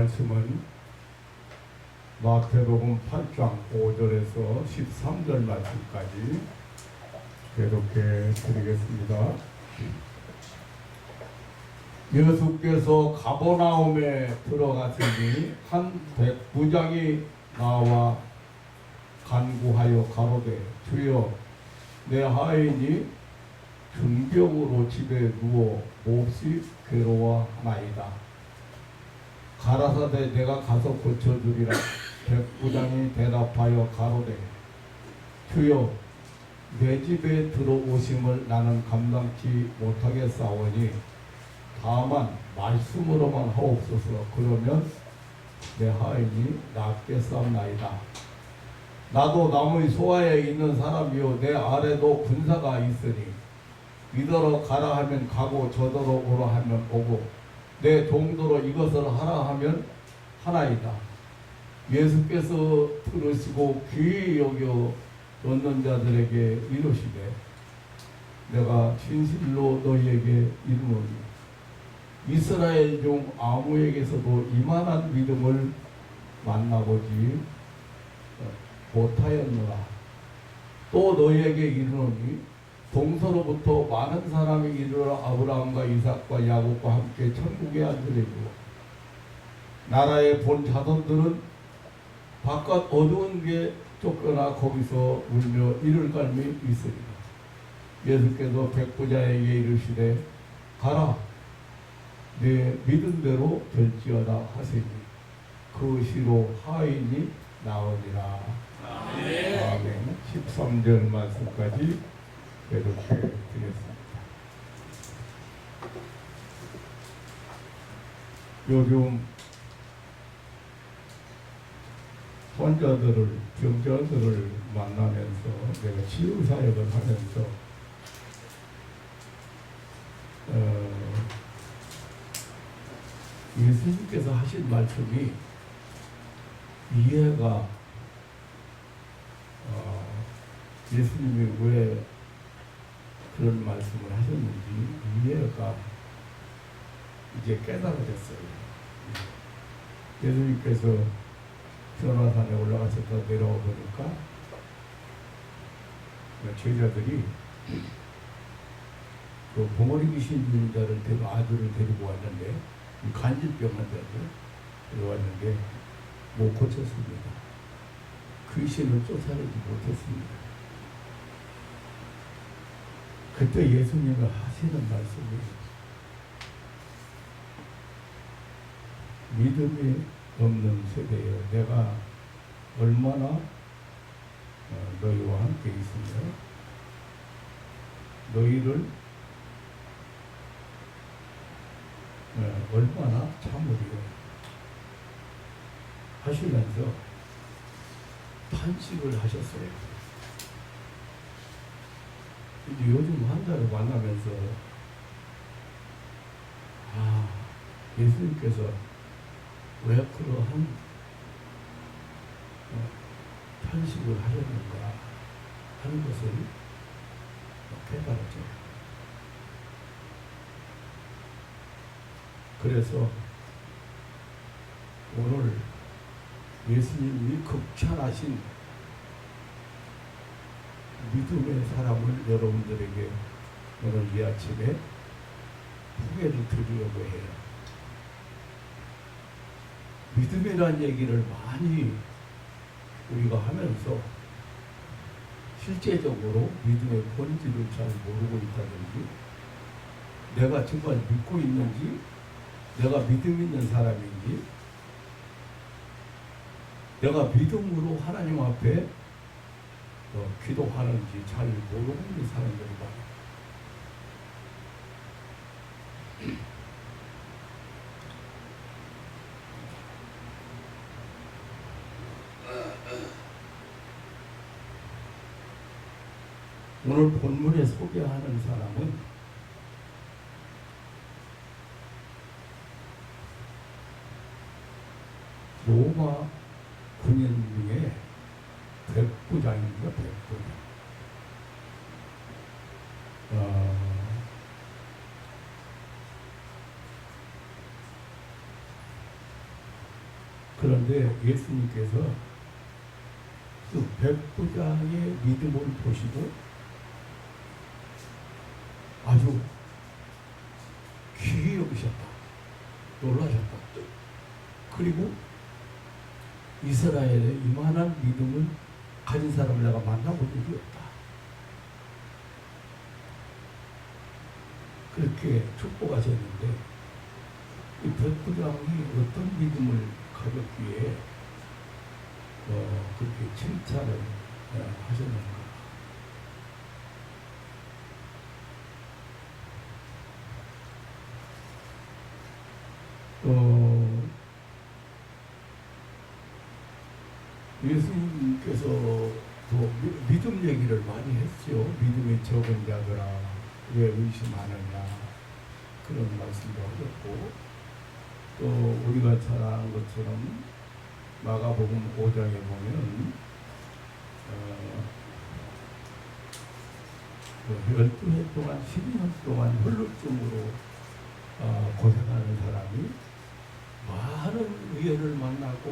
말씀은 마태복음 8장 5절에서 13절 말씀까지 계속해 드리겠습니다. 예수께서 가버나움에 들어가시니 한 백부장이 나와 간구하여 가로되 주여 내 하인이 중병으로 집에 누워 몹시 괴로워하나이다. 가라사대 내가 가서 고쳐주리라. 백부장이 대답하여 가로되 주여 내 집에 들어오심을 나는 감당치 못하겠사오니 다만 말씀으로만 하옵소서. 그러면 내 하인이 낫겠사옵나이다. 나도 남의 소아에 있는 사람이요 내 아래도 군사가 있으니 이더러 가라 하면 가고 저더러 오라 하면 오고 내 동도로 이것을 하라 하면 하나이다. 예수께서 들으시고 귀히 여겨 듣는 자들에게 이르시되 내가 진실로 너희에게 이르노니 이스라엘 중 아무에게서도 이만한 믿음을 만나보지 못하였노라. 또 너희에게 이르노니 동서로부터 많은 사람이 이르러 아브라함과 이삭과 야곱과 함께 천국에 앉으리고 나라의 본 자손들은 바깥 어두운 게 쫓겨나 거기서 울며 이를 갈미 있으리라. 예수께서 백부자에게 이르시되 가라 내 믿음대로 될지어다 하시니 그 시로 하인이 나오니라. 아멘. 13절 말씀까지 계속해 드리겠습니다. 요즘 환자들을 병자들을 만나면서 내가 치유사역을 하면서 예수님께서 하신 말씀이 이해가 예수님이 왜 그런 말씀을 하셨는지 이해가 이제 깨달아졌어요. 예수님께서 변화산에 올라가서 내려와 보니까 제자들이 그 봉어리 귀신 있는 자를 아들을 데리고 왔는데 간질병 환자들 데려왔는데 못 고쳤습니다. 귀신을 쫓아내지 못했습니다. 그때 예수님이 하시는 말씀이 믿음이 없는 세대여 내가 얼마나 너희와 함께 있으며 너희를 얼마나 참으리요 하시면서 탄식을 하셨어요. 근데 요즘 환자를 만나면서 예수님께서 왜 그러한 탄식을 하셨는가 하는 것을 깨달았죠. 그래서 오늘 예수님이 극찬하신 믿음의 사람을 여러분들에게 오늘 이 아침에 소개를 드리려고 해요. 믿음이라는 얘기를 많이 우리가 하면서 실제적으로 믿음의 본질을 잘 모르고 있다든지 내가 정말 믿고 있는지 내가 믿음 있는 사람인지 내가 믿음으로 하나님 앞에 기도하는지 잘 모르고 있는 사람들이 많아요. 오늘 본문에 소개하는 사람은 로마 군인 중에 백부장입니다. 백부장. 그런데 예수님께서 그 백부장의 믿음을 보시고 아주 귀히 여기셨다. 놀라셨다. 그리고 이스라엘에 이만한 믿음을 가진 사람을 내가 만나본 적이 없다. 그렇게 축복하셨는데 이 백부장이 어떤 믿음을 가졌기에 그렇게 칭찬을 하셨는가. 예수님께서 또 믿음 얘기를 많이 했죠. 믿음이 적은 자들아 왜 의심하느냐 그런 말씀도 하셨고, 또 우리가 잘 아는 것처럼 마가복음 5장에 보면 12해 동안 12년 동안 혈루증으로 고생하는 사람이 많은 의원을 만나고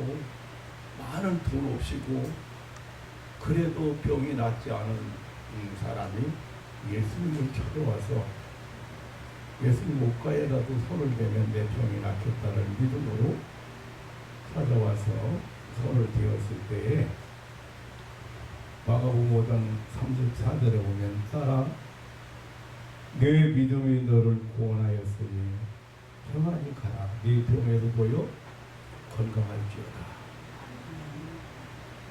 많은 돈 없이고 그래도 병이 낫지 않은 사람이 예수님을 찾아와서 예수님 옷가에라도 손을 대면 내 병이 낫겠다는 믿음으로 찾아와서 손을 대었을 때에 마가복음 5장 34절에 보면 따라 내 믿음이 너를 구원하였으니 평안히 가라. 네 병에서 보여 건강할지어다.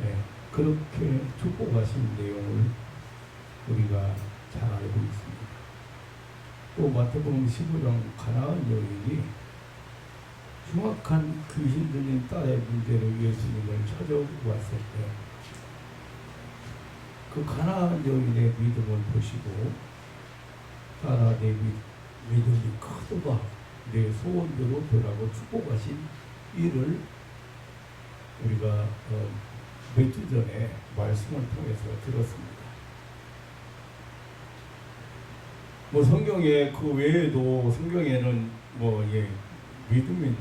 네, 그렇게 축복하신 내용을 우리가 잘 알고 있습니다. 또 마태복음 15장 가나안 여인이 흉악한 귀신 들린 딸의 문제로 예수님을 찾아왔을 때 그 가나안 여인의 믿음을 보시고 딸아 내 믿음이 크도다 내 소원대로 되라고 축복하신 일을 우리가 몇 주 전에 말씀을 통해서 들었습니다. 뭐 성경에 그 외에도 성경에는 믿음이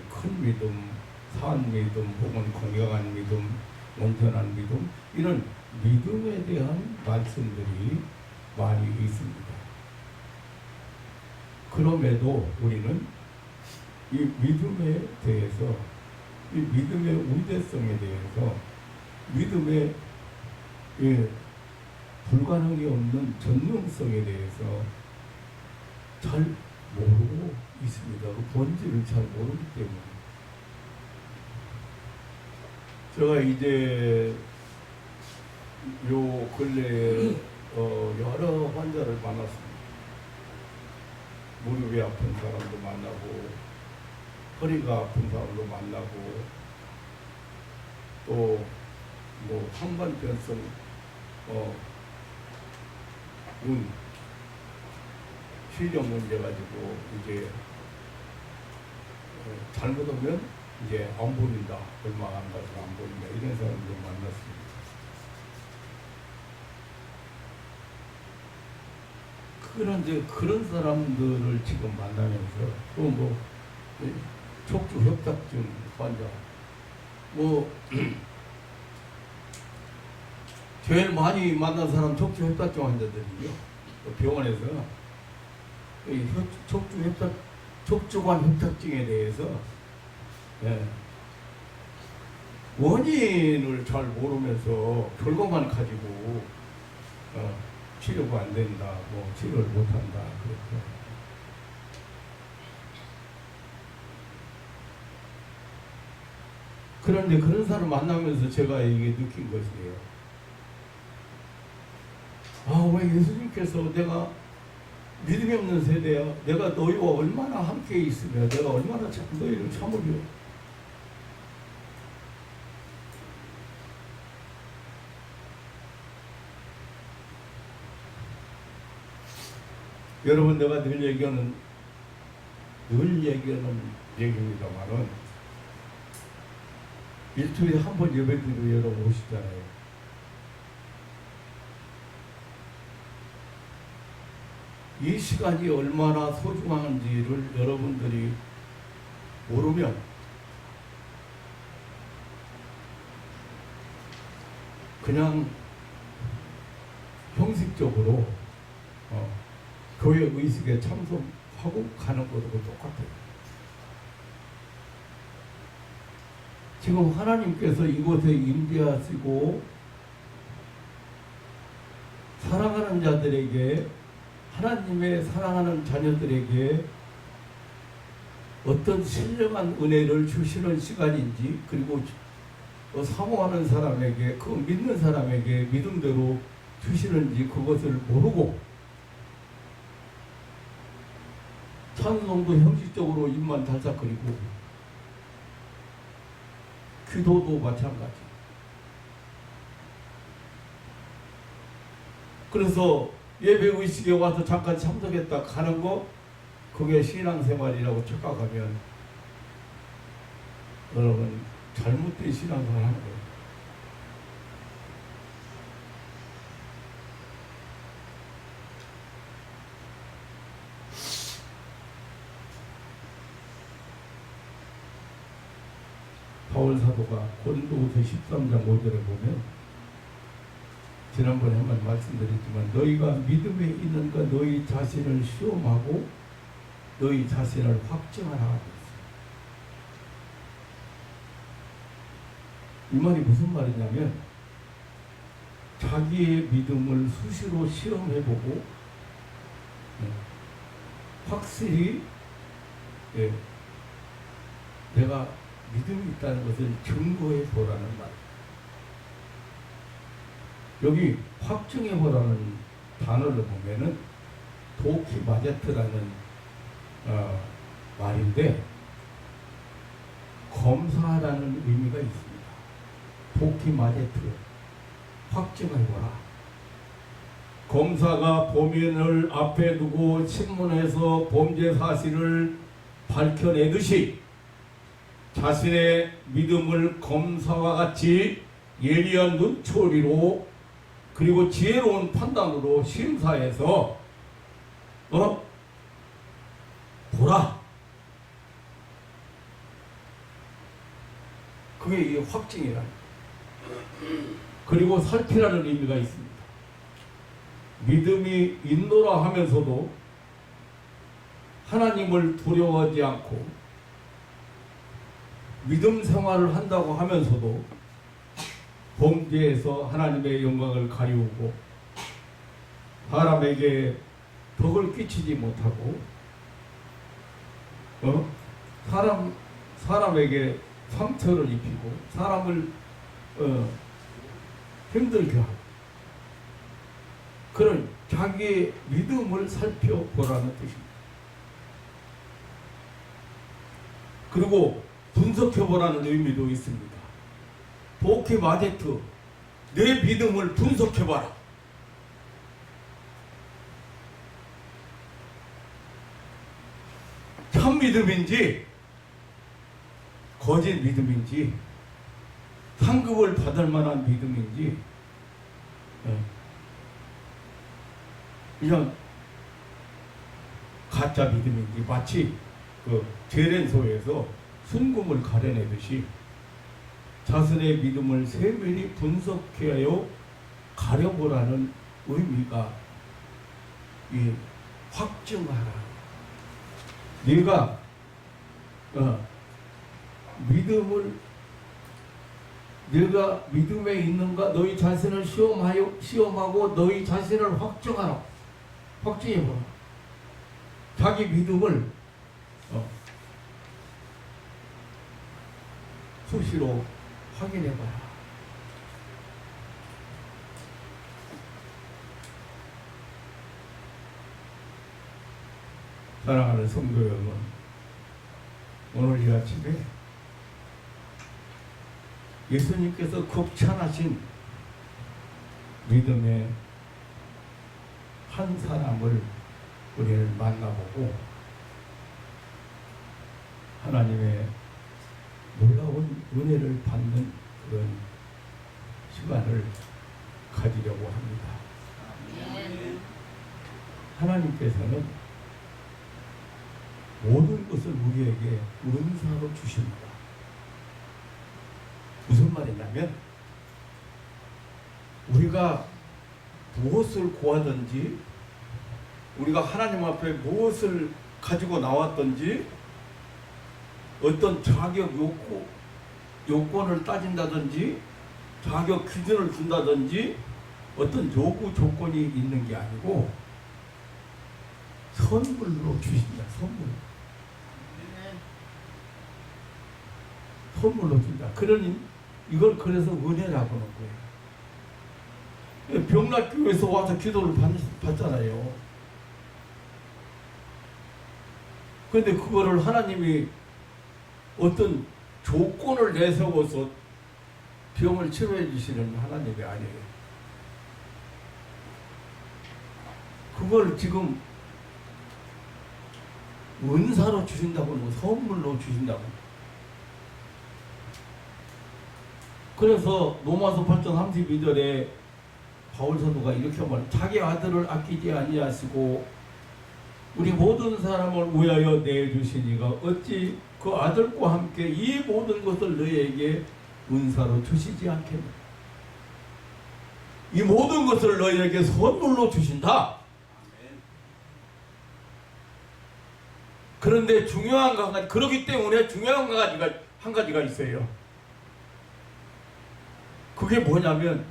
큰 믿음, 산 믿음, 혹은 건강한 믿음, 온전한 믿음 이런 믿음에 대한 말씀들이 많이 있습니다. 그럼에도 우리는 이 믿음에 대해서 이 믿음의 우대성에 대해서 믿음의 불가능이 없는 전능성에 대해서 잘 모르고 있습니다. 그 본질을 잘 모르기 때문에. 제가 이제 요 근래에 여러 환자를 만났습니다. 무릎이 아픈 사람도 만나고 허리가 아픈 사람도 만나고 또 뭐 황반변성 실력 문제 가지고 이제 잘못하면 이제 안 보인다, 얼마 안 가서 안 보인다 이런 사람들 만났습니다. 그런데 그런 사람들을 지금 만나면서 또 뭐 척추 협착증 환자 제일 많이 만난 사람 척추 협착증 환자들이요. 병원에서 이 척추관 협착증에 대해서 원인을 잘 모르면서 결과만 가지고 치료가 안 된다, 치료를 못 한다 그렇게. 그런데 그런 사람 만나면서 제가 이게 느낀 것이에요. 왜 예수님께서 내가 믿음이 없는 세대야. 내가 너희와 얼마나 함께 있으며 내가 얼마나 너희를 참으려. 여러분 내가 늘 얘기하는 얘기입니다만은 일주일에 한 번 예배드리고 여러분 오시잖아요. 이 시간이 얼마나 소중한지를 여러분들이 모르면 그냥 형식적으로 교회 의식에 참석하고 가는 것하고 똑같아요. 지금 하나님께서 이곳에 임재하시고 사랑하는 자들에게, 하나님의 사랑하는 자녀들에게 어떤 신령한 은혜를 주시는 시간인지, 그리고 사모하는 사람에게, 그 믿는 사람에게 믿음대로 주시는지 그것을 모르고 찬송도 형식적으로 입만 달싹거리고, 기도도 마찬가지. 그래서 예배의식에 와서 잠깐 참석했다 가는 거, 그게 신앙생활이라고 착각하면 여러분 잘못된 신앙생활 하는 거예요. 바울 사도가 고린도후서 13장 5절에 보면, 지난번에 한번 말씀드렸지만, 너희가 믿음에 있는가 너희 자신을 시험하고 너희 자신을 확증하라 하고 있어요. 이 말이 무슨 말이냐면, 자기의 믿음을 수시로 시험해보고 확실히 내가 믿음이 있다는 것을 증거해 보라는 말. 여기 확증해 보라는 단어를 보면은 도키마제트라는 말인데, 검사라는 의미가 있습니다. 도키마제트, 확증해 보라. 검사가 범인을 앞에 두고 신문에서 범죄 사실을 밝혀내듯이 자신의 믿음을 검사와 같이 예리한 눈초리로, 그리고 지혜로운 판단으로 심사해서 보라. 그게 이 확증이라는, 그리고 살피라는 의미가 있습니다. 믿음이 있노라 하면서도 하나님을 두려워하지 않고, 믿음 생활을 한다고 하면서도 범죄에서 하나님의 영광을 가리우고 사람에게 덕을 끼치지 못하고 사람에게 상처를 입히고 사람을 힘들게 하고, 그런 자기의 믿음을 살펴보라는 뜻입니다. 그리고 분석해보라는 의미도 있습니다. 도키마제트, 내 믿음을 분석해봐라. 참 믿음인지 거짓 믿음인지, 상급을 받을 만한 믿음인지, 그냥 가짜 믿음인지, 마치 그 재련소에서 순금을 가려내듯이 자신의 믿음을 세밀히 분석하여 가려보라는 의미가 이 확증하라. 네가 네가 믿음에 있는가 너희 자신을 시험하고 너희 자신을 확증하라. 확증해보라. 자기 믿음을 수시로 확인해봐라. 사랑하는 성도 여러분, 오늘 이 아침에 예수님께서 극찬하신 믿음의 한 사람을 우리는 만나보고 하나님의 놀라운 은혜를 받는 그런 시간을 가지려고 합니다. 하나님께서는 모든 것을 우리에게 은사로 주십니다. 무슨 말이냐면 우리가 무엇을 구하든지, 우리가 하나님 앞에 무엇을 가지고 나왔든지, 어떤 자격 요건을 따진다든지, 자격 기준을 준다든지, 어떤 요구 조건이 있는 게 아니고 선물로 주신다. 선물로 준다. 그러니 이걸 그래서 은혜라고 하는 거예요. 병락교에서 와서 기도를 받잖아요. 그런데 그거를 하나님이 어떤 조건을 내세워서 병을 치료해 주시는 하나님이 아니에요. 그걸 지금 은사로 주신다고 하는 거, 선물로 주신다고. 그래서 로마서 8장 32절에 바울 사도가 이렇게 말해요. 자기 아들을 아끼지 아니하시고 우리 모든 사람을 위하여 내주시니가 어찌 그 아들과 함께 이 모든 것을 너희에게 은사로 주시지 않겠느냐. 이 모든 것을 너희에게 선물로 주신다. 그런데 중요한 거 한 가지, 그렇기 때문에 중요한 거 한 가지가 있어요. 그게 뭐냐면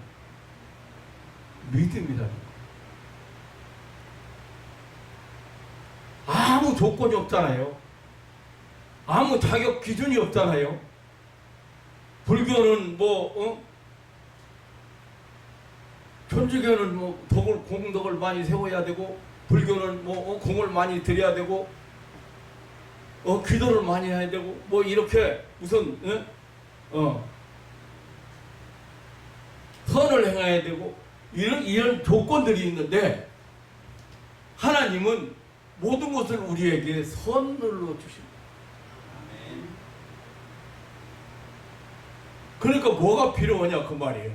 믿음이라는 거. 아무 조건이 없잖아요. 아무 자격 기준이 없잖아요. 불교는 천주교는 공덕을 많이 세워야 되고, 불교는 공을 많이 드려야 되고, 기도를 많이 해야 되고, 이렇게 우선 선을 행해야 되고, 이런 조건들이 있는데, 하나님은 모든 것을 우리에게 선물로 주십니다. 그러니까 뭐가 필요하냐 그 말이에요.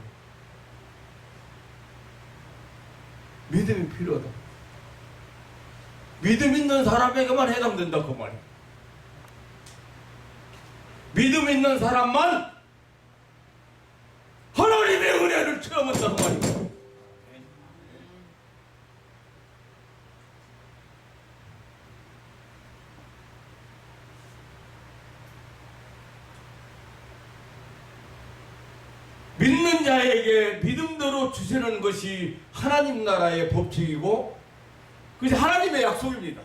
믿음이 필요하다. 믿음 있는 사람에게만 해당된다 그 말이에요. 믿음 있는 사람만 하나님의 은혜를 체험한다 그 말이에요. 믿는 자에게 믿음대로 주시는 것이 하나님 나라의 법칙이고, 그것이 하나님의 약속입니다.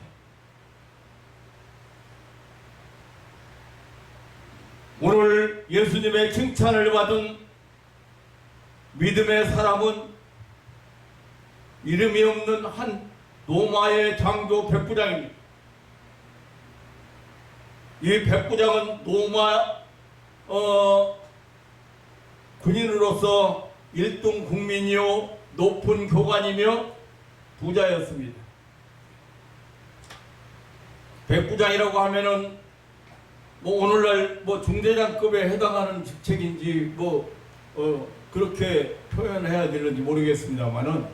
오늘 예수님의 칭찬을 받은 믿음의 사람은 이름이 없는 한 로마의 장교 백부장입니다. 이 백부장은 로마 군인으로서 1등 국민이요 높은 교관이며 부자였습니다. 백부장이라고 하면은 오늘날 중대장급에 해당하는 직책인지 그렇게 표현해야 되는지 모르겠습니다만은,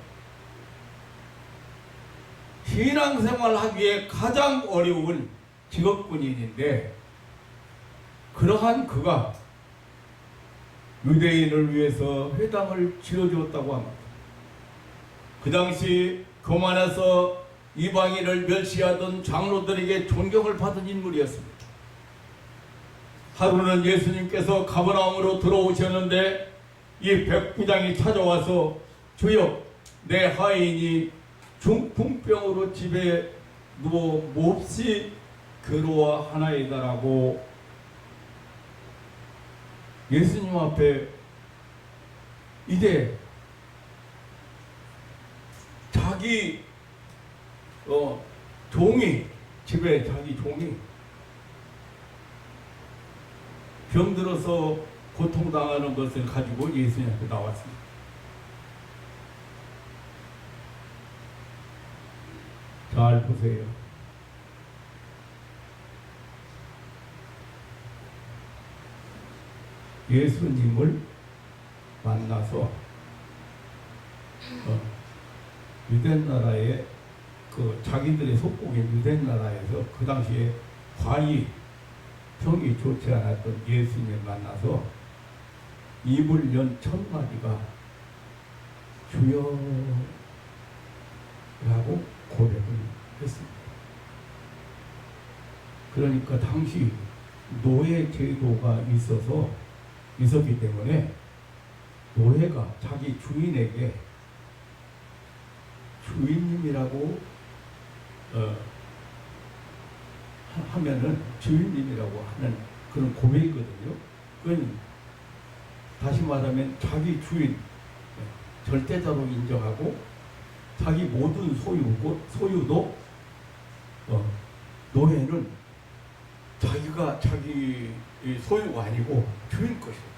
신앙생활 하기에 가장 어려운 직업군인인데, 그러한 그가 유대인을 위해서 회당을 지어주었다고 합니다. 그 당시 교만에서 이방인을 멸시하던 장로들에게 존경을 받은 인물이었습니다. 하루는 예수님께서 가버나움으로 들어오셨는데 이 백부장이 찾아와서 주여, 내 하인이 중풍병으로 집에 누워 몹시 괴로워하나이다라고 예수님 앞에 이제 자기 종이, 집에 자기 종이 병들어서 고통당하는 것을 가지고 예수님 앞에 나왔습니다. 잘 보세요. 예수님을 만나서 유대나라의 자기들의 속국인 유대나라에서 그 당시에 과히 평이 좋지 않았던 예수님을 만나서 입을 연 1000마디가 주여 라고 고백을 했습니다. 그러니까 당시 노예 제도가 있었기 때문에 노예가 자기 주인에게 주인님이라고 하면은 주인님이라고 하는 그런 고백이거든요. 그건 다시 말하면 자기 주인 절대자로 인정하고 자기 모든 소유도 노예는 자기가 자기 소유가 아니고 주인 것이다.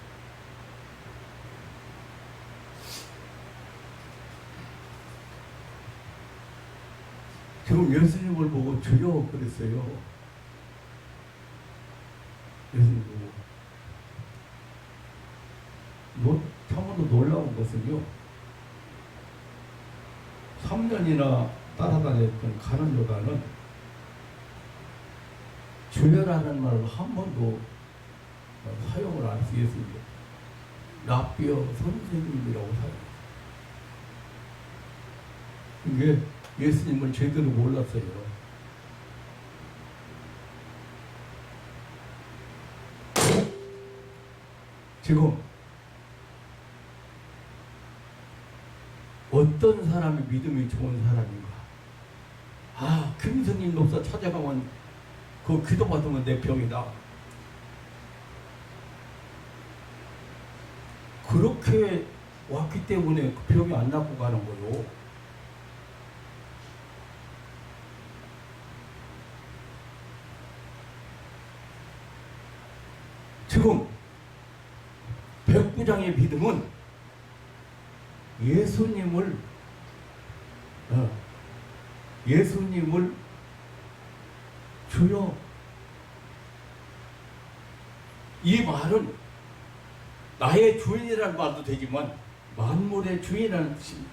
지금 예수님을 보고 주여 그랬어요. 예수님 보고 참으로 놀라운 것은요, 3년이나 따라다녔던 가는 요단은 주여라는 말을 한 번도 사용을 안 쓰겠습니다. 라비어 선생님이라고 사용했어요. 이게 예수님을 제대로 몰랐어요. 지금 어떤 사람이 믿음이 좋은 사람인가? 아, 김선님 목사 찾아가면 그 기도받으면 내 병이다. 그렇게 왔기 때문에 그 병이 안 낫고 가는 거요. 지금 백부장의 믿음은 예수님을 주여, 이 말은 나의 주인이라는 말도 되지만 만물의 주인이라는 뜻입니다.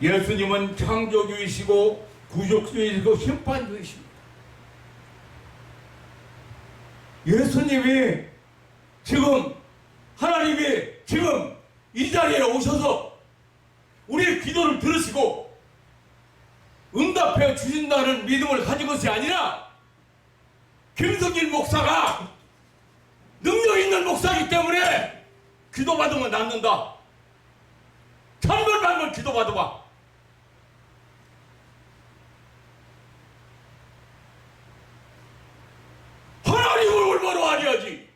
예수님은 창조주이시고 구속주이시고 심판주이십니다. 예수님이 지금, 하나님이 지금 이 자리에 오셔서 우리의 기도를 들으시고 응답해 주신다는 믿음을 가진 것이 아니라 김성길 목사가 능력 있는 목사이기 때문에 기도받으면 낫는다. 천벌받으면 기도받아봐. 하나님을 올바로 알아야지.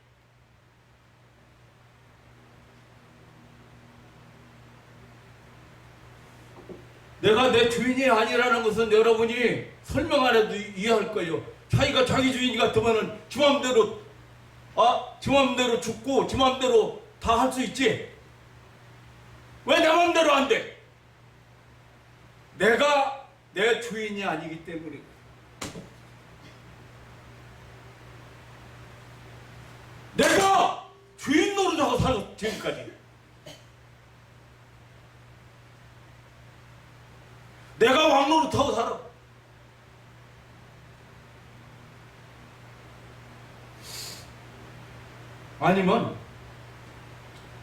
내가 내 주인이 아니라는 것은 여러분이 설명 안 해도 이해할 거예요. 자기가 자기 주인 같으면은 지 맘대로 지 맘대로 죽고 지 맘대로 다 할 수 있지. 왜 내 맘대로 안 돼? 내가 내 주인이 아니기 때문에. 내가 주인 노릇하고 살았어 지금까지. 내가 왕 노릇하고 살아. 아니면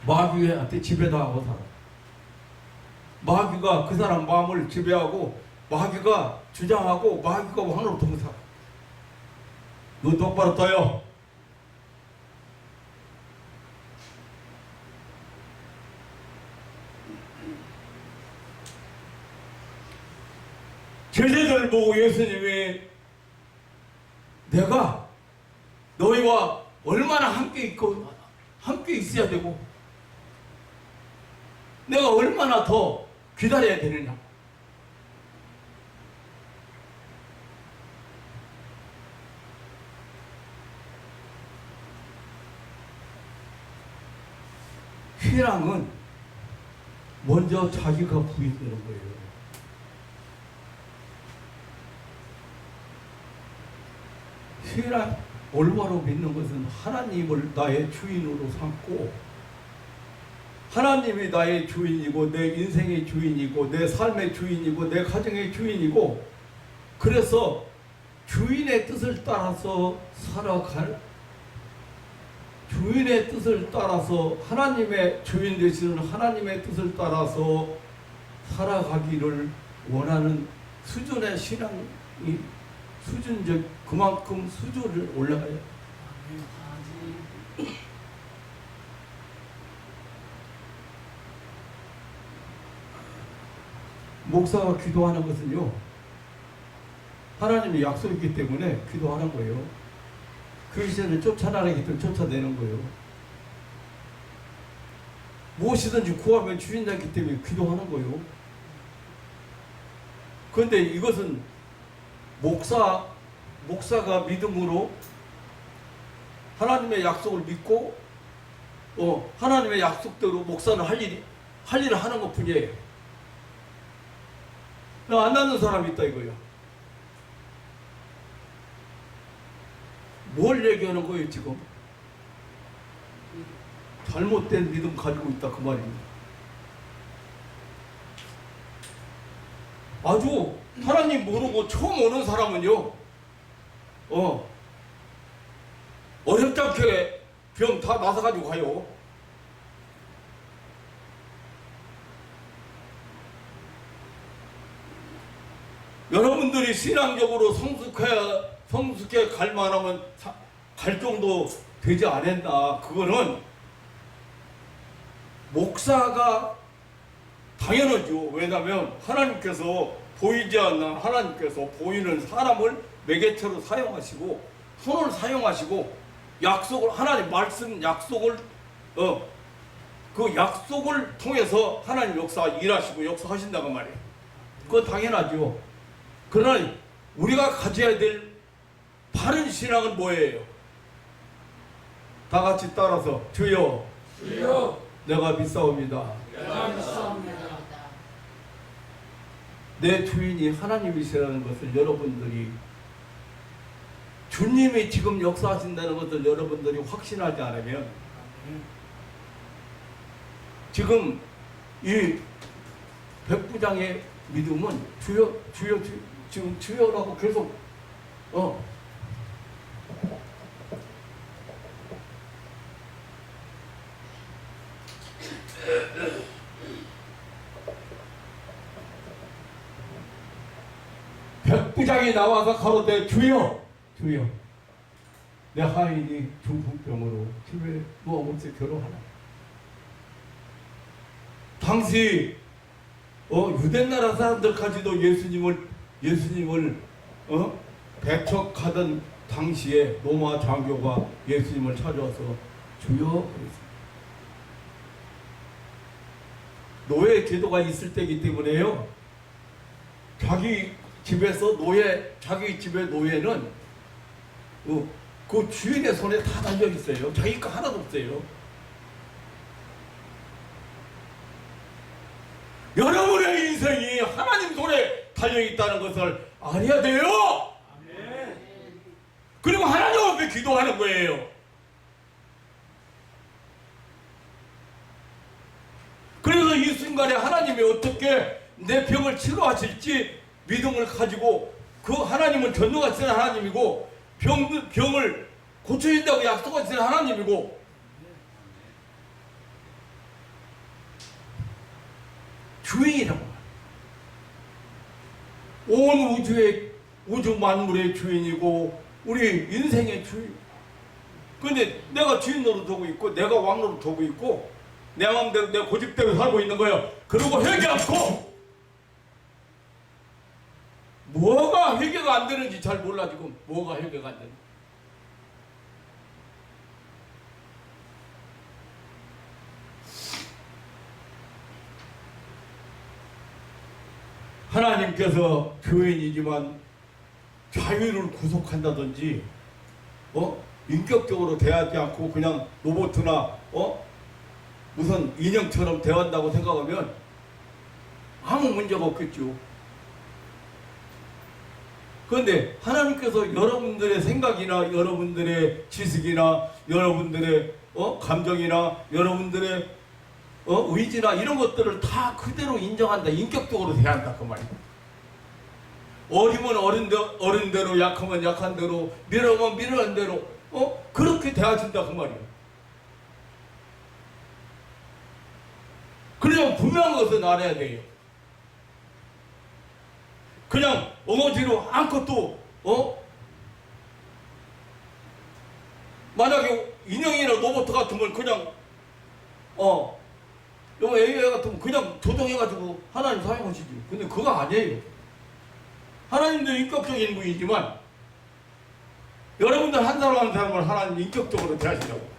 마귀한테 지배당하고 살아. 마귀가 그 사람 마음을 지배하고 마귀가 주장하고 마귀가 왕 노릇하고 살아. 눈 똑바로 떠요. 제자들 보고 예수님이 내가 너희와 얼마나 함께 있어야 되고 내가 얼마나 더 기다려야 되느냐. 신앙은 먼저 자기가 부인되는 거예요. 신앙 올바로 믿는 것은 하나님을 나의 주인으로 삼고 하나님이 나의 주인이고 내 인생의 주인이고 내 삶의 주인이고 내 가정의 주인이고 그래서 주인의 뜻을 따라서 살아갈 주인의 뜻을 따라서 하나님의 주인 되시는 하나님의 뜻을 따라서 살아가기를 원하는 수준의 신앙이 수준적 그만큼 수준을 올라가요. 목사가 기도하는 것은요, 하나님의 약속이기 때문에 기도하는 거예요. 그리스도를 쫓아나가기 때문에 쫓아내는 거예요. 무엇이든지 구하면 주신다기 때문에 기도하는 거예요. 그런데 이것은 목사가 믿음으로 하나님의 약속을 믿고 하나님의 약속대로 목사는 할 일을 하는 것 뿐이에요. 안 낳는 사람이 있다 이거야. 뭘 얘기하는 거예요 지금? 잘못된 믿음 가지고 있다 그 말입니다. 아주 하나님 모르고 처음 오는 사람은요, 어렵지 않게 병 다 나서가지고 가요. 여러분들이 신앙적으로 성숙해 갈 만하면 갈 정도 되지 않았나. 그거는 목사가 당연하죠. 왜냐하면 하나님께서 보이지 않는 하나님께서 보이는 사람을 매개체로 사용하시고 손을 사용하시고 약속을 하나님 말씀 약속을 그 약속을 통해서 하나님 일하시고 역사하신다고 말이에요. 그건 당연하죠. 그러나 우리가 가져야 될 바른 신앙은 뭐예요? 다 같이 따라서 주여, 주여, 내가 믿사옵니다. 내가 믿사옵니다. 내 주인이 하나님이시라는 것을 여러분들이, 주님이 지금 역사하신다는 것을 여러분들이 확신하지 않으면, 지금 이 백부장의 믿음은 주여 지금 주여라고 계속 백부장이 나와서 가로되 주여 내 하인이 중풍병으로 집에 누워서 결혼하나. 당시 유대나라 사람들까지도 예수님을 배척하던 당시에 로마 장교가 예수님을 찾아와서 주여 그랬습니다. 노예 제도가 있을 때이기 때문에요, 자기 집의 노예는 그 주인의 손에 다 달려 있어요. 자기 거 하나도 없어요. 여러분의 인생이 하나님 손에 달려 있다는 것을 알아야 돼요. 아멘. 그리고 하나님 앞에 기도하는 거예요. 그래서 이 순간에 하나님이 어떻게 내 병을 치료하실지 믿음을 가지고, 그 하나님은 전능하신 하나님이고 병을 고쳐준다고 약속하신 하나님이고, 주인이라고 말해요. 온 우주 만물의 주인이고 우리 인생의 주인. 근데 내가 주인 노릇하고 있고 내가 왕 노릇하고 있고 내 마음대로 내 고집대로 살고 있는 거예요. 그러고 회개 않고 뭐가 회개가 안 되는지 잘 몰라. 지금 뭐가 회개가 안 되는지. 하나님께서 교인이지만 자유를 구속한다든지 인격적으로 대하지 않고 그냥 로봇이나 무슨 인형처럼 대한다고 생각하면 아무 문제가 없겠죠. 그런데 하나님께서 여러분들의 생각이나 여러분들의 지식이나 여러분들의 감정이나 여러분들의 의지나 이런 것들을 다 그대로 인정한다. 인격적으로 대한다. 그 말이야. 어리면 어린 대로, 약하면 약한 대로, 미련하면 미련한 대로 그렇게 대하신다. 그 말이야. 그냥 분명한 것은 알아야 돼요. 그냥 어거지로 아무것도 만약에 인형이나 로봇 같으면 그냥 요 AI 같으면 그냥 조정해가지고 하나님 사용하시지. 근데 그거 아니에요. 하나님도 인격적인 분이지만 여러분들 한 사람 한 사람을 하나님 인격적으로 대하시라고.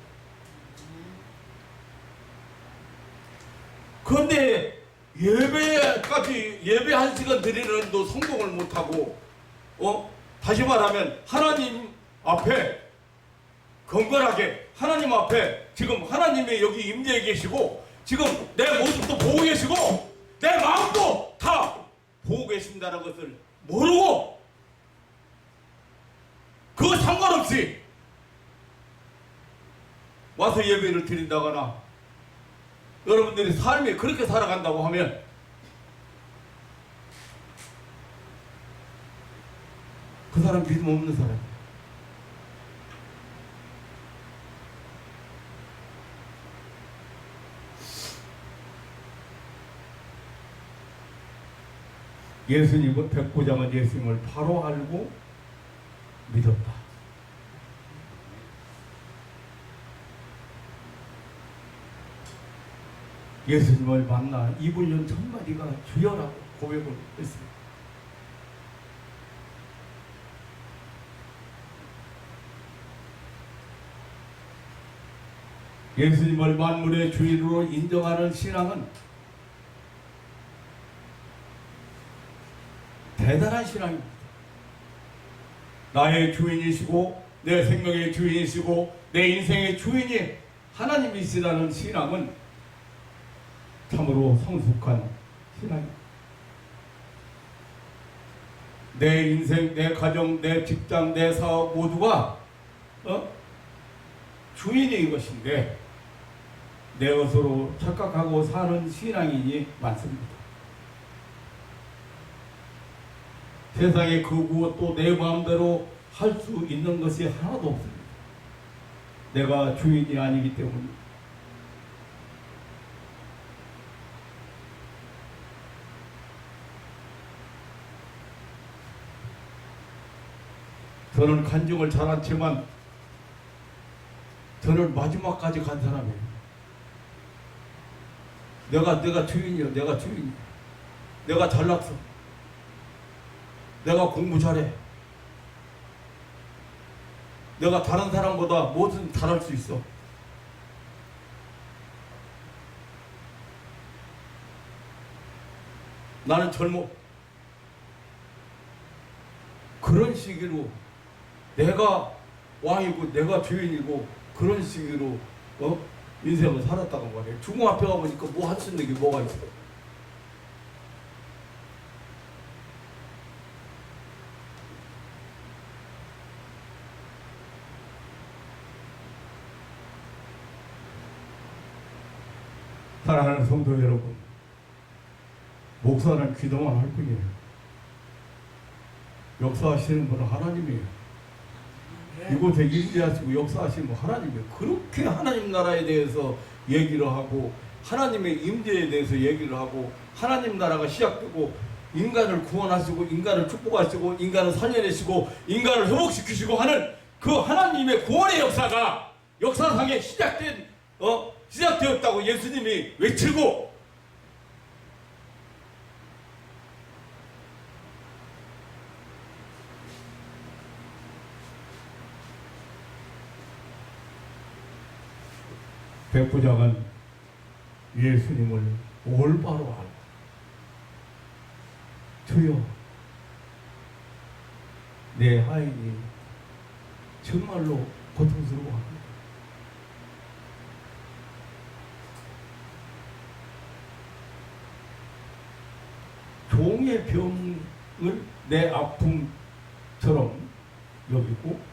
그런데 예배까지 예배 1시간 드리는데도 성공을 못하고 다시 말하면 하나님 앞에 건건하게 하나님 앞에 지금 하나님이 여기 임재해 계시고 지금 내 모습도 보고 계시고 내 마음도 다 보고 계신다는 것을 모르고 그거 상관없이 와서 예배를 드린다거나 여러분들이 삶이 그렇게 살아간다고 하면 그 사람 믿음 없는 사람. 예수님은 백부장은 예수님을 바로 알고 믿었다. 예수님을 만나 2분년 첫마디가 주여라고 고백을 했습니다. 예수님을 만물의 주인으로 인정하는 신앙은 대단한 신앙입니다. 나의 주인이시고 내 생명의 주인이시고 내 인생의 주인이 하나님이시라는 신앙은 참으로 성숙한 신앙입니다. 내 인생, 내 가정, 내 직장, 내 사업 모두가 주인인 것인데 내 것으로 착각하고 사는 신앙인이 많습니다. 세상에 그 무엇도 내 마음대로 할 수 있는 것이 하나도 없습니다. 내가 주인이 아니기 때문입니다. 저는 간증을 잘하지만 저는 마지막까지 간 사람이에요. 내가 주인이야. 내가 주인이야. 내가 잘났어. 내가 공부 잘해. 내가 다른 사람보다 뭐든 잘할 수 있어. 나는 젊어. 그런 시기로 내가 왕이고 내가 주인이고 그런 식으로 인생을 살았다고 말이에요. 죽음 앞에 가보니까 뭐 할 수 있는 게 뭐가 있어요. 사랑하는 성도 여러분, 목사는 기도만 할 뿐이에요. 역사하시는 분은 하나님이에요. 이곳에 임재하시고 역사하시는 분 하나님이에요. 그렇게 하나님 나라에 대해서 얘기를 하고 하나님의 임재에 대해서 얘기를 하고 하나님 나라가 시작되고 인간을 구원하시고 인간을 축복하시고 인간을 살려내시고 인간을 회복시키시고 하는 그 하나님의 구원의 역사가 역사상에 시작되었다고 예수님이 외치고 백부장은 예수님을 올바로 알고 주여 내 하인이 정말로 고통스러워합니다. 종의 병을 내 아픔처럼 여기고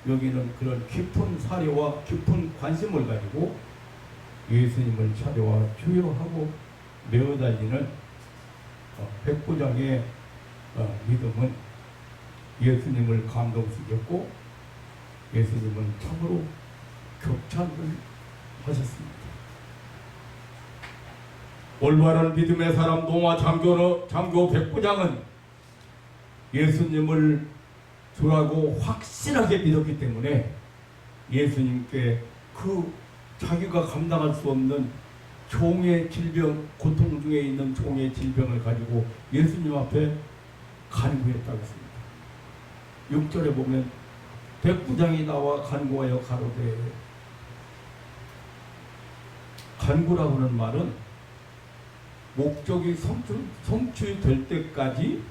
여기는 그런 깊은 사려와 깊은 관심을 가지고 예수님을 찾아와 주여하고 메어 달리는 백부장의 믿음은 예수님을 감동시켰고 예수님은 참으로 격찬을 하셨습니다. 올바른 믿음의 사람 노마 장교 백부장은 예수님을 주라고 확실하게 믿었기 때문에 예수님께 그 자기가 감당할 수 없는 종의 질병, 고통 중에 있는 종의 질병을 가지고 예수님 앞에 간구했다고 했습니다. 6절에 보면 백부장이 나와 간구하여 가로되, 간구라고 하는 말은 목적이 성취될 때까지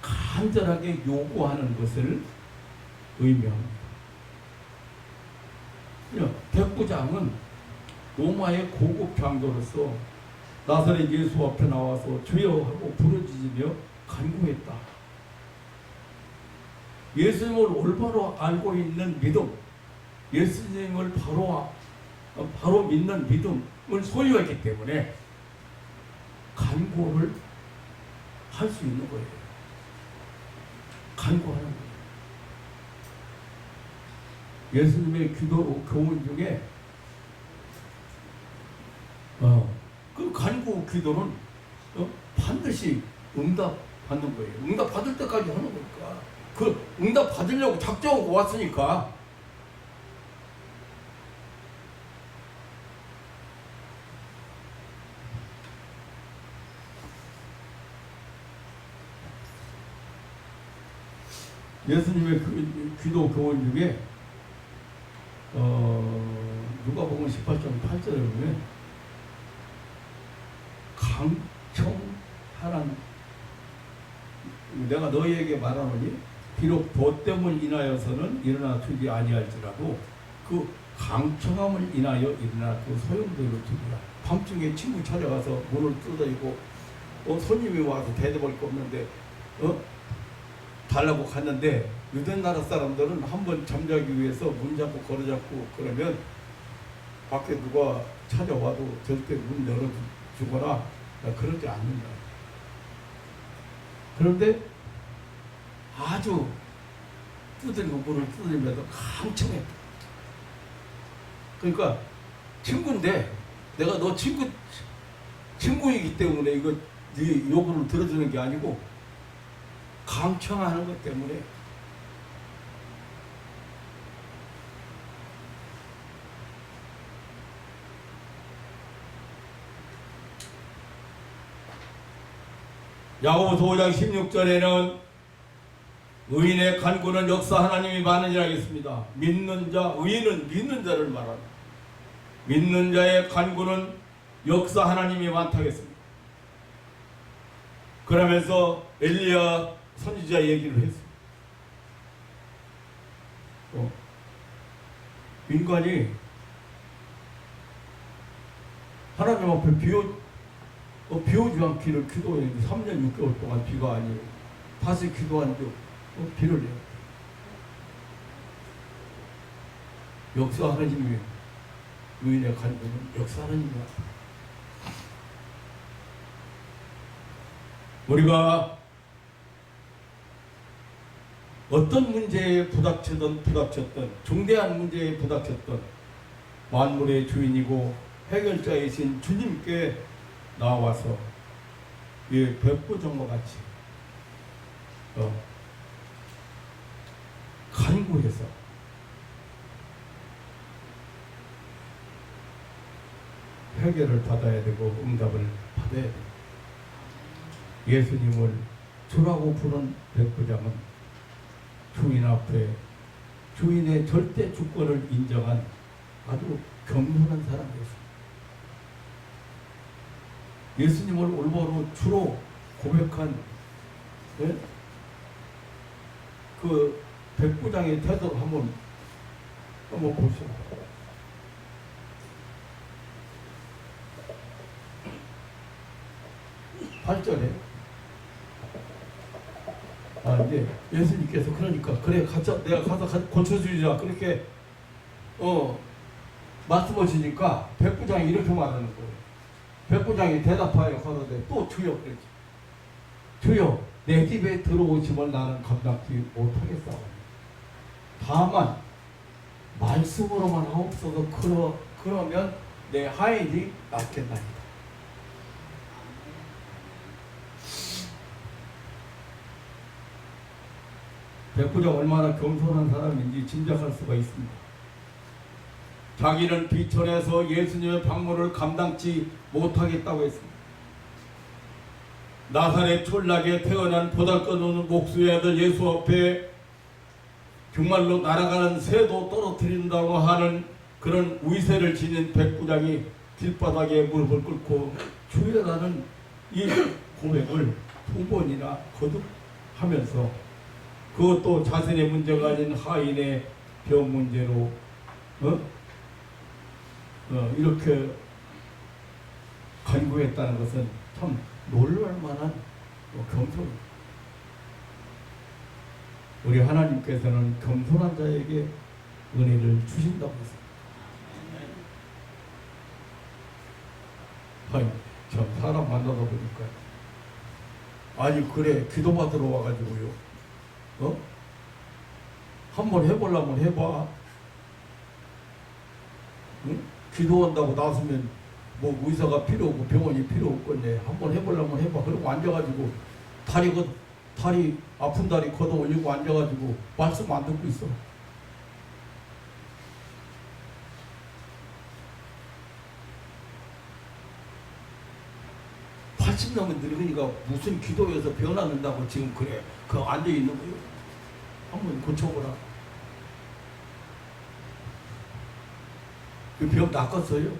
간절하게 요구하는 것을 의미합니다. 백부장은 로마의 고급 장교로서 나사렛 예수 앞에 나와서 주여 하고 부르짖으며 간구했다. 예수님을 올바로 알고 있는 믿음, 예수님을 바로 믿는 믿음을 소유했기 때문에 간구를 할 수 있는 거예요. 간구하는 거예요. 예수님의 기도 교훈 중에 그 간구 기도는 반드시 응답 받는 거예요. 응답 받을 때까지 하는 거니까. 그 응답 받으려고 작정하고 왔으니까. 예수님의 기도 교훈 중에 누가복음 18장 8절에 보면 강청하란, 내가 너희에게 말하노니 비록 도 때문 인하여서는 일어나 두지 아니할지라도 그 강청함을 인하여 일어나 그 소용돌이로 두리라. 밤중에 친구 찾아가서 문을 뜯어이고 손님이 와서 대접할 거 없는데 달라고 갔는데, 유대 나라 사람들은 한번 잠자기 위해서 문 잡고 걸어 잡고 그러면 밖에 누가 찾아와도 절대 문 열어주거나 그러지 않는다. 그런데 아주 두드리고 문을 두드리면서 강청했다. 그러니까 친구인데 내가 너 친구이기 때문에 이거 네 요구를 들어주는 게 아니고 강청하는 것 때문에. 야고보서 5장 16절에는 의인의 간구는 역사 하나님이 많으니라 하겠습니다. 믿는 자, 의인은 믿는 자를 말합니다. 믿는 자의 간구는 역사 하나님이 많다겠습니다. 그러면서 엘리야 선지자 얘기를 했습니다. 인간이 하나님 앞에 비오지 않기를 기도했는데 3년 6개월 동안 비가 아니에요. 다시 기도한 적 비를 내요. 역사 하나님이, 의인의 간구는 역사 하나님이 왔다. 우리가 어떤 문제에 부닥쳤던 중대한 문제에 부닥쳤던 만물의 주인이고 해결자이신 주님께 나와서 이 백부장과 같이 간구해서 해결을 받아야 되고 응답을 받아야 됩니다. 예수님을 주라고 부른 백부장은 주인 앞에 주인의 절대 주권을 인정한 아주 겸손한 사람이었습니다. 예수님을 올바로 주로 고백한 그 백부장의 태도를 한번 보시죠. 8절에 이제 예수님께서 그러니까 그래 내가 가서 고쳐주자 그렇게 말씀하시니까 백부장이 이렇게 말하는 거예요. 백부장이 대답하여 가로되 또 주여 그랬지. 주여 내 집에 들어오시면 나는 감당치 못하겠사오니 다만 말씀으로만 하옵소서. 그러면 내 하인이 낫겠나이다. 백부장 얼마나 겸손한 사람인지 짐작할 수가 있습니다. 자기는 비천에서 예수님의 방문을 감당치 못하겠다고 했습니다. 나사렛 촌락에 태어난 보잘것없는 목수의 아들 예수 앞에 정말로 날아가는 새도 떨어뜨린다고 하는 그런 위세를 지닌 백부장이 길바닥에 무릎을 꿇고 주여라는 이 고백을 2번이나 거듭하면서 그것도 자신의 문제가 아닌 하인의 병 문제로 이렇게 간구했다는 것은 참 놀랄만한 겸손입니다. 우리 하나님께서는 겸손한 자에게 은혜를 주신다고 했습니다. 아니, 참 사람 만나다 보니까 아니 그래 기도받으러 와가지고요. 한번 해보려면 해봐. 응? 기도한다고 나서면 뭐 의사가 필요 없고 병원이 필요 없건데 한번 해보려면 해봐. 그리고 앉아가지고 다리 아픈 다리 걷어 올리고 앉아가지고 말씀 안 듣고 있어. 넘은 늙으니까 무슨 기도에서 변화된다고 지금 그래. 그 앉아 있는 거예요. 한번 고쳐보라. 그 병 낫겠어요?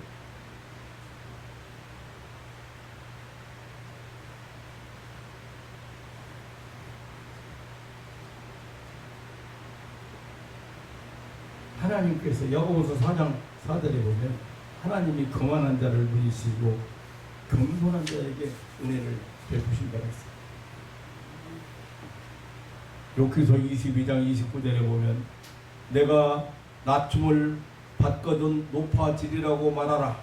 하나님께서 야고보서 4장 4절에 보면 하나님이 거만한 자를 누리시고 겸손한 자에게 은혜를 베푸신다고 했습니다. 욥기서 22장 29절에 보면 내가 낮춤을 받거든 높아지리라고 말하라.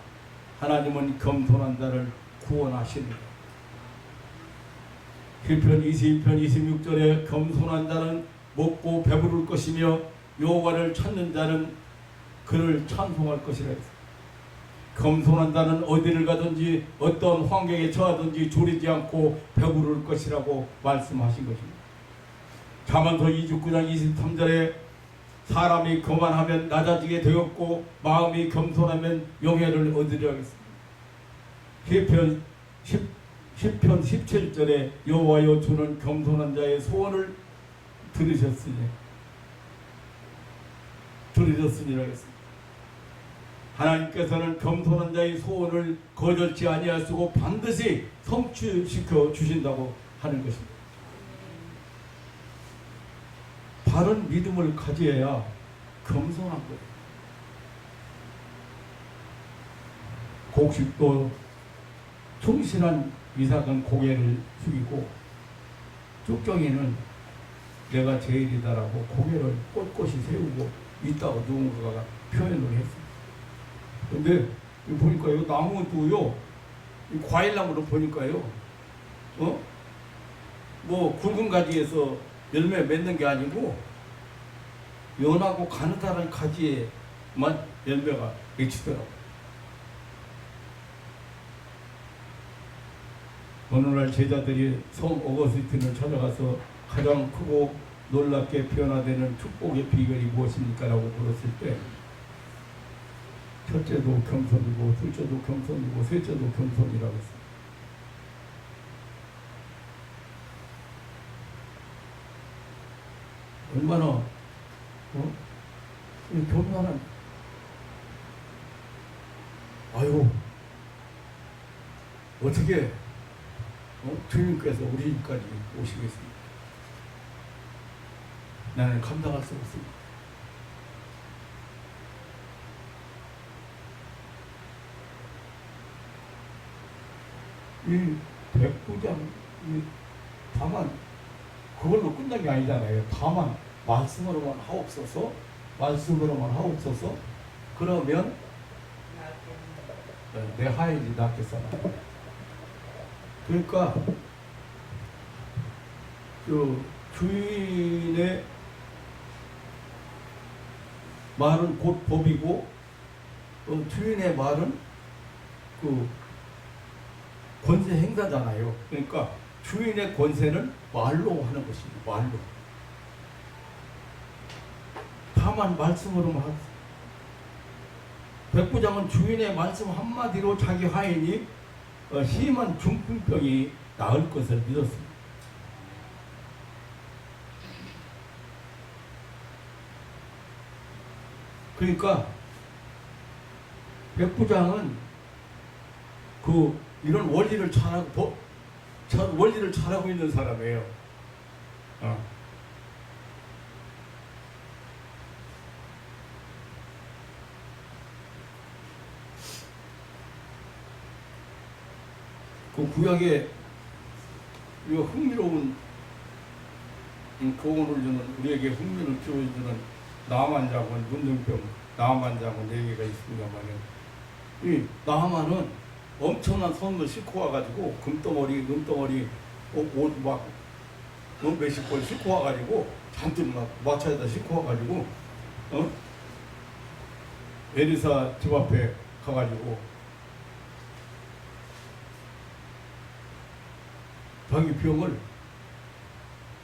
하나님은 겸손한 자를 구원하시리라. 시편 22편 26절에 겸손한 자는 먹고 배부를 것이며 여호와를 찾는 자는 그를 찬송할 것이라 했습니다. 겸손한 자는 어디를 가든지 어떤 환경에 처하든지 졸이지 않고 배부를 것이라고 말씀하신 것입니다. 잠언서 29장 23절에 사람이 거만하면 낮아지게 되었고 마음이 겸손하면 영예를 얻으리라 하겠습니다. 시편 17절에 여호와여 주는 겸손한 자의 소원을 들으셨으니라 하겠습니다. 하나님께서는 겸손한 자의 소원을 거절치 아니하시고 반드시 성취시켜 주신다고 하는 것입니다. 바른 믿음을 가져야 겸손한 거예요. 곡식도 충실한 이삭은 고개를 숙이고 쭉정이는 내가 제일이다라고 고개를 꼿꼿이 세우고 있다고 누군가가 표현을 했습니다. 근데 보니까 이 나무도요, 과일나무로 보니까요, 뭐 굵은 가지에서 열매 맺는 게 아니고 연하고 가느다란 가지에만 열매가 맺히더라고요. 어느 날 제자들이 성 어거스틴을 찾아가서 가장 크고 놀랍게 변화되는 축복의 비결이 무엇입니까? 라고 물었을 때 첫째도 겸손이고 둘째도 겸손이고 셋째도 겸손이라고 했어요. 얼마나 이 겸손한 아유 어떻게 주님께서 우리 집까지 오시겠습니까? 나는 감당할 수 없습니다. 이 백부장 다만 그걸로 끝난 게 아니잖아요. 다만 말씀으로만 하옵소서, 말씀으로만 하옵소서. 그러면 내 하인이 낫겠어나. 그러니까 그 주인의 말은 곧 법이고 주인의 말은 그 권세 행사잖아요. 그러니까 주인의 권세는 말로 하는 것입니다. 말로. 다만 말씀으로만 하고, 백부장은 주인의 말씀 한마디로 자기 하인이 심한 중풍병이 나을 것을 믿었습니다. 그러니까 백부장은 이런 원리를 잘하고 있는 사람이에요. 그 구약에 이 흥미로운 교훈을 주는, 우리에게 흥미를 키워주는 나만 장군, 문둥병 나만 장군 얘기가 있습니다만은, 이 나만은 엄청난 선물 싣고 와가지고 금덩어리 옷 막 몇십 벌 싣고 와가지고 잔뜩 막 마차에다 싣고 와가지고 에리사 집 앞에 가가지고 자기 병을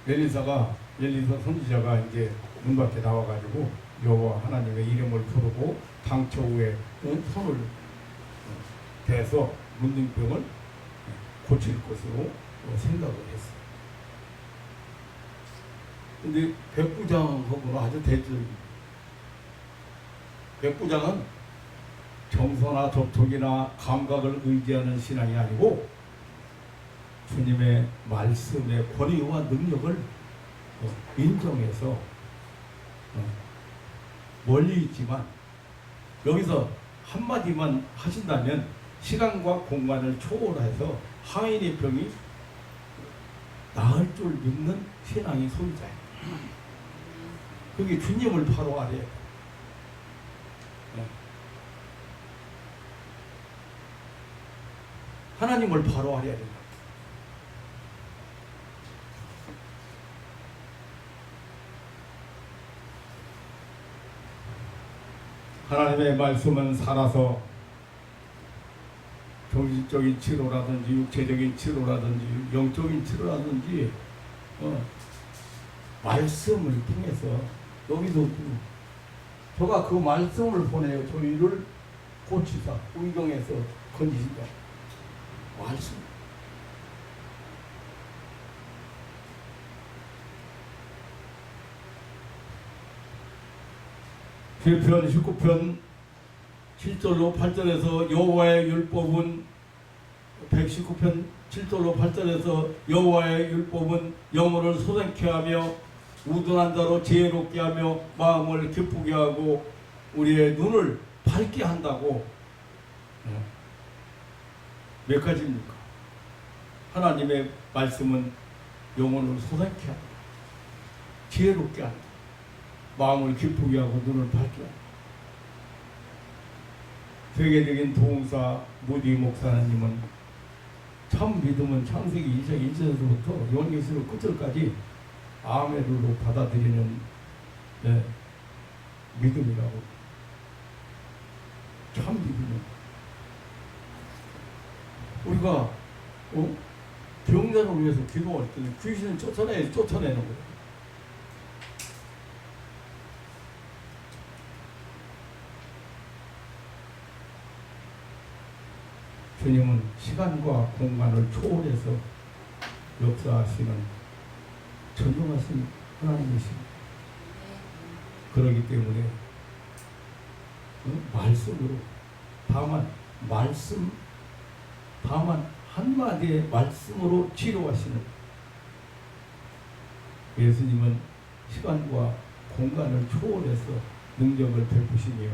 엘리사 선지자가 이제 문 밖에 나와가지고 여호와 하나님의 이름을 부르고 당초 후에 손을 대서 문둥병을 고칠 것으로 생각을 했어요. 근데 백부장하고는 아주 대조입니다. 백부장은 정서나 접촉이나 감각을 의지하는 신앙이 아니고 주님의 말씀의 권위와 능력을 인정해서 멀리 있지만 여기서 한마디만 하신다면 시간과 공간을 초월해서 하인의 병이 나을 줄 믿는 신앙이 소유자예요. 그게 주님을 바로 알아요. 하나님을 바로 알아야 된다. 하나님의 말씀은 살아서 정신적인 치료라든지 육체적인 치료라든지 영적인 치료라든지 말씀을 통해서 여기도 저가 그 말씀을 보내요. 저희를 고치사 의경에서 건지신다. 말씀. 시편 19편 7절로 8절에서 여호와의 율법은 119편 7절로 8절에서 여호와의 율법은 영혼을 소생케 하며 우둔한 자로 지혜롭게 하며 마음을 기쁘게 하고 우리의 눈을 밝게 한다고. 몇 가지입니까? 하나님의 말씀은 영혼을 소생케 한다, 지혜롭게 한다, 마음을 기쁘게 하고 눈을 밝게 한다. 세계적인 도움사 무디 목사님은 참 믿음은 창세기 2장 1절에서부터 요한계시록 끝절까지 아멘으로 받아들이는 믿음이라고. 참 믿음이야. 우리가 병자를 위해서 기도할 때 귀신을 쫓아내는 거예요. 주님은 시간과 공간을 초월해서 역사하시는 전능하신 하나님이십니다. 그렇기 때문에 말씀으로 다만 한마디의 말씀으로 치료하시는 예수님은 시간과 공간을 초월해서 능력을 베푸시며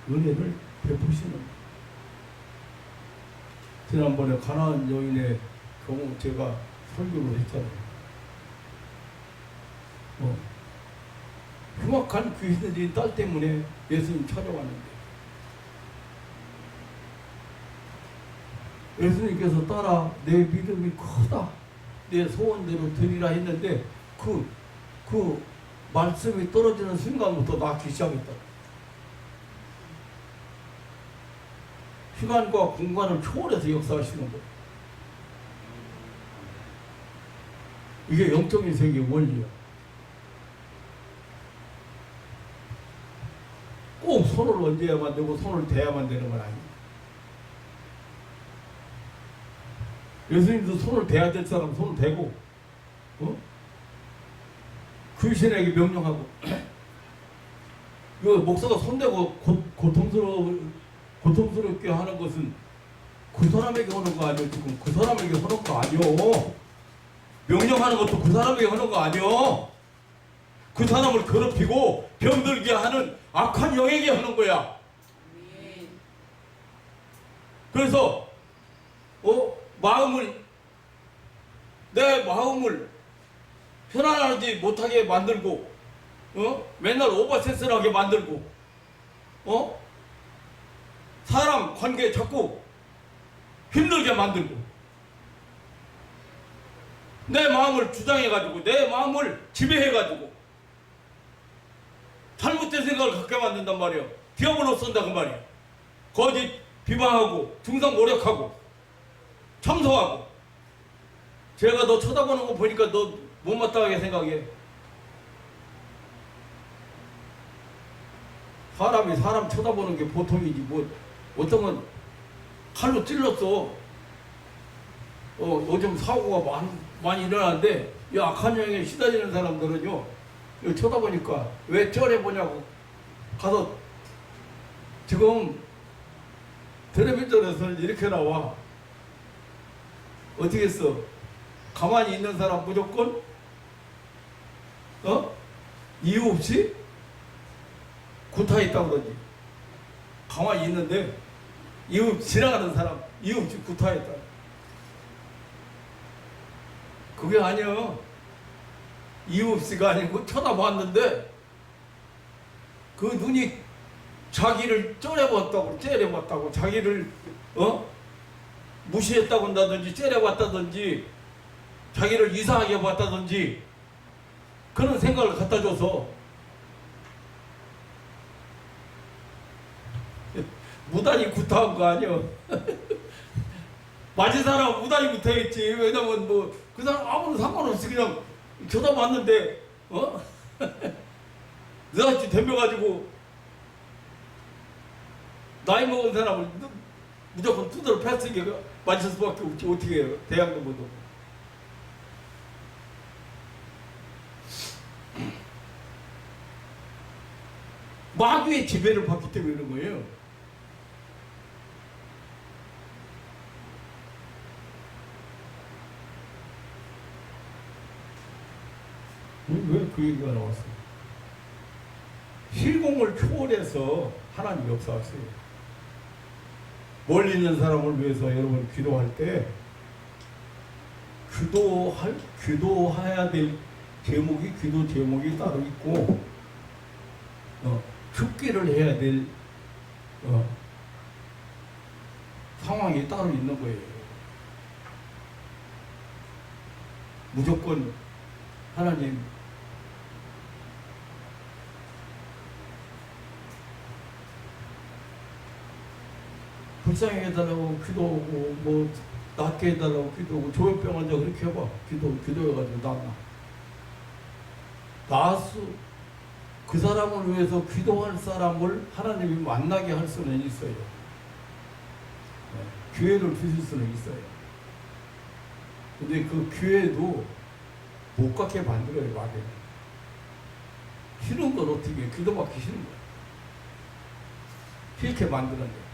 은혜를 베푸시는. 지난번에 가나안 여인의 경우 제가 설교를 했잖아요. 흉악한 귀신들이 딸 때문에 예수님 찾아왔는데 예수님께서 딸아 내 믿음이 크다, 내 소원대로 드리라 했는데 그 말씀이 떨어지는 순간부터 낫기 시작했다. 시간과 공간을 초월해서 역사하시는 거예요. 이게 영적인 세계의 원리야. 손을 얹어야만 되고 손을 대야만 되는 건 아니에요. 예수님도 손을 대야 될 사람 손을 대고, 귀신에게 명령하고, 이거 목사가 손대고 고통스럽게 하는 것은 그 사람에게 하는 거 아니에요. 지금 그 사람에게 하는 거 아니요. 명령하는 것도 그 사람에게 하는 거 아니요. 그 사람을 괴롭히고 병들게 하는 악한 영에게 하는 거야. 그래서 내 마음을 편안하지 못하게 만들고, 맨날 오버센스하게 만들고, 사람 관계 자꾸 힘들게 만들고, 내 마음을 주장해가지고, 내 마음을 지배해가지고, 잘못된 생각을 갖게 만든단 말이야. 디아블로 쓴다 그 말이야. 거짓 비방하고, 중상 모략하고, 참소하고. 제가 너 쳐다보는 거 보니까 너 못마땅하게 생각해. 사람이 사람 쳐다보는 게 보통이지 뭐 어떤 건 칼로 찔렀어. 요즘 사고가 많이 일어나는데 이 악한 영에 시달리는 사람들은요, 이거 쳐다보니까 왜 쩔해보냐고 가서 지금 텔레비전에서는 이렇게 나와. 어떻게 했어? 가만히 있는 사람 무조건 이유 없이 구타했다고 그러지. 가만히 있는데 이유 지나가는 사람 이유 없이 구타했다. 그게 아니야. 이유 없이가 아니고 쳐다봤는데 그 눈이 자기를 째려봤다고 자기를 무시했다고 한다든지 째려봤다든지 자기를 이상하게 봤다든지 그런 생각을 갖다 줘서 무단히 구타한 거 아니야. 맞은 사람은 무단히 구타했지. 왜냐면 뭐 그 사람 아무런 상관없이 그냥 쳐다봤는데 너같이 덤벼가지고 나이 먹은 사람을 무조건 두드러 팼으니까 맞을 수밖에 없지. 어떻게 해요? 대학도 못 오고. 마귀의 지배를 받기 때문에 그런 거예요. 왜 그 얘기가 나왔어요? 실공을 초월해서 하나님 역사하세요. 멀리 있는 사람을 위해서 여러분 기도할 때 기도해야 될 제목이 기도 제목이 따로 있고 죽기를 해야 될 상황이 따로 있는 거예요. 무조건 하나님 불쌍히 해달라고 기도하고 뭐 낫게 해달라고 기도하고 조현병 환자 그렇게 해봐. 기도해가지고 나았어. 그 사람을 위해서 기도할 사람을 하나님이 만나게 할 수는 있어요. 기회를 주실 수는 있어요. 근데 그 기회도 못 갖게 만들어요. 마귀는. 싫은 건 어떻게 해? 기도받기 싫은 거야. 싫게 만드는데.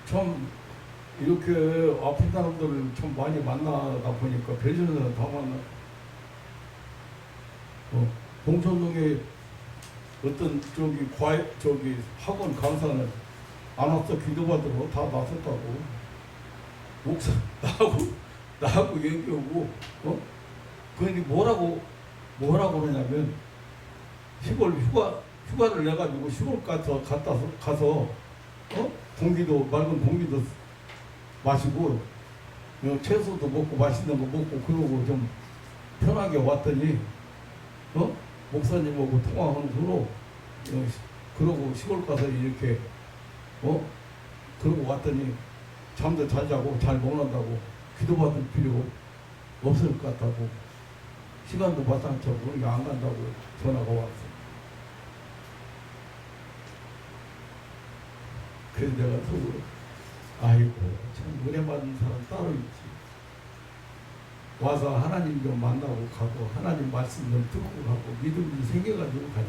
참 이렇게 아픈 사람들을 참 많이 만나다 보니까 별지는 사람 다 만나. 봉천동에 어떤 학원 강사는 안 왔어. 기도받으러 다 나섰다고. 목사 나하고 얘기하고 그러니 뭐라고 그러냐면 시골 휴가를 내가지고 시골 가서 맑은 공기도 마시고 채소도 먹고 맛있는 거 먹고 그러고 좀 편하게 왔더니 목사님하고 통화하는 후로 그러고 시골 가서 이렇게 그러고 왔더니 잠도 잘 자고 잘 먹는다고 기도받을 필요 없을 것 같다고 시간도 마땅치 않고 그러니까 안 간다고 전화가 왔어. 그래서 내가 속으로 아이고 참 은혜 받은 사람 따로 있지. 와서 하나님 좀 만나고 가고 하나님 말씀 좀 듣고 가고 믿음이 생겨가지고 가니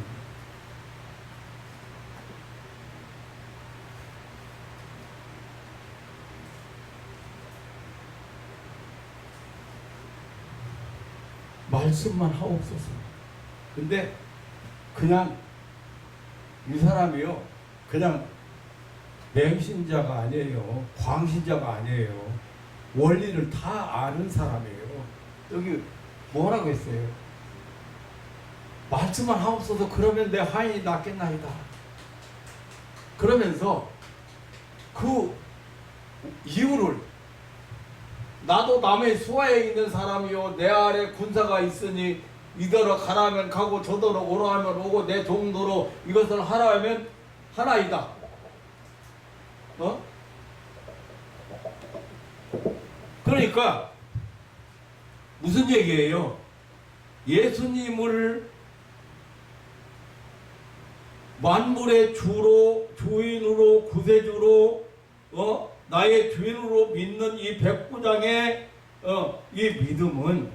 말씀만 하옵소서. 근데 그냥 이 사람이요 그냥 맹신자가 아니에요. 광신자가 아니에요. 원리를 다 아는 사람이에요. 여기 뭐라고 했어요? 말씀만 하옵소서. 그러면 내 하인이 낫겠나이다. 그러면서 그 이유를 나도 남의 수하에 있는 사람이요 내 아래 군사가 있으니 이더러 가라면 가고 저더러 오라 하면 오고 내 종도로 이것을 하라 하면 하나이다. 그러니까 무슨 얘기예요? 예수님을 만물의 주로 주인으로 구세주로 나의 주인으로 믿는 이 백부장의 이 믿음은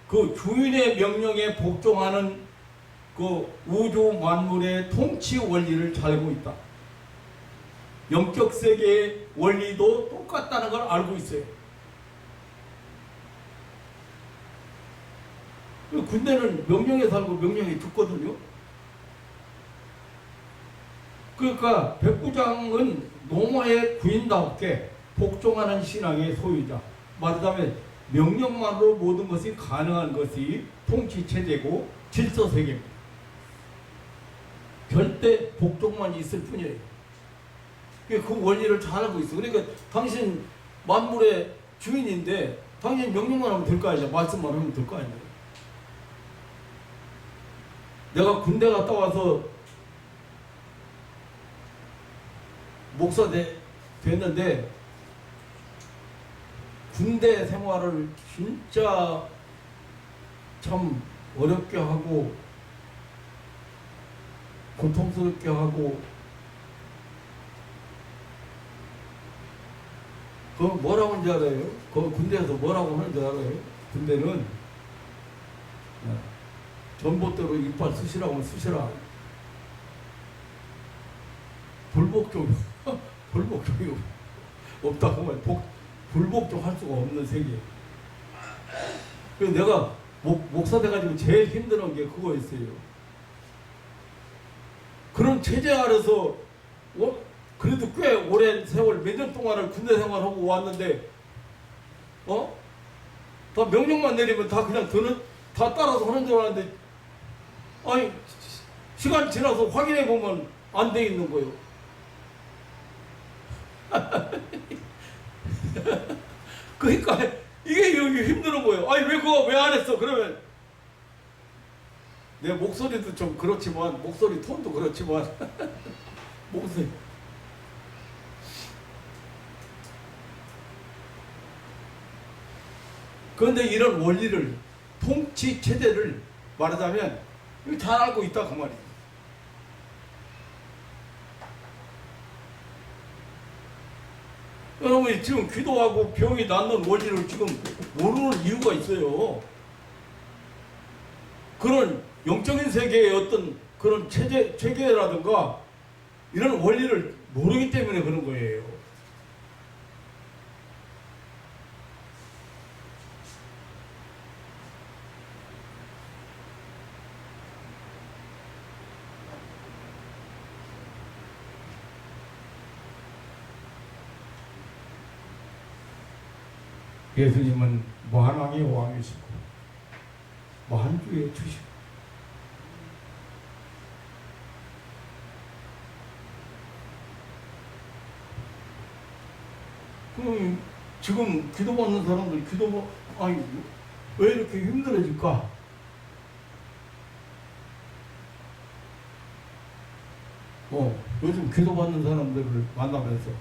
그 주인의 명령에 복종하는 그 우주 만물의 통치 원리를 잘 알고 있다. 영적 세계의 원리도 똑같다는 걸 알고 있어요. 군대는 명령에 살고 명령에 듣거든요. 그러니까 백부장은 노마의 구인답게 복종하는 신앙의 소유자. 말하자면 명령만으로 모든 것이 가능한 것이 통치체제고 질서세계입니다. 절대 복종만 있을 뿐이에요. 그 원리를 잘 알고 있어. 그러니까 당신 만물의 주인인데 당신 명령만 하면 될 거 아니야. 말씀만 하면 될 거 아니야. 내가 군대 갔다 와서 목사 됐는데 군대 생활을 진짜 참 어렵게 하고 고통스럽게 하고 그거 뭐라고 하는지 알아요? 그 군대에서 뭐라고 하는지 알아요? 군대는 전봇대로 이빨 쑤시라고 하면 쑤시라. 불복종 불복종이 없다고 하면 불복종 할 수가 없는 세계. 그래서 내가 목사 돼가지고 제일 힘든 게 그거였어요. 그런 체제 아래서 그래도 꽤 오랜 세월 몇 년 동안을 군대 생활하고 왔는데 다 명령만 내리면 다 그냥 다 따라서 하는 줄 알았는데 아니 시간 지나서 확인해 보면 안 돼 있는 거예요. 그러니까 이게 여기 힘드는 거예요. 아니 왜 그거 왜 안 했어? 그러면 내 목소리도 좀 그렇지만 목소리 톤도 그렇지만 목소리 그런데 이런 원리를 통치 체제를 말하자면 잘 알고 있다 그 말이에요. 여러분이 지금 기도하고 병이 낫는 원리를 지금 모르는 이유가 있어요. 그런 영적인 세계의 어떤 그런 체계라든가 이런 원리를 모르기 때문에 그런 거예요. 예수님은 만왕의 왕이시고 만주의 주시고 그럼 지금 기도받는 사람들 아니 왜 이렇게 힘들어질까? 요즘 기도받는 사람들을 만나면서,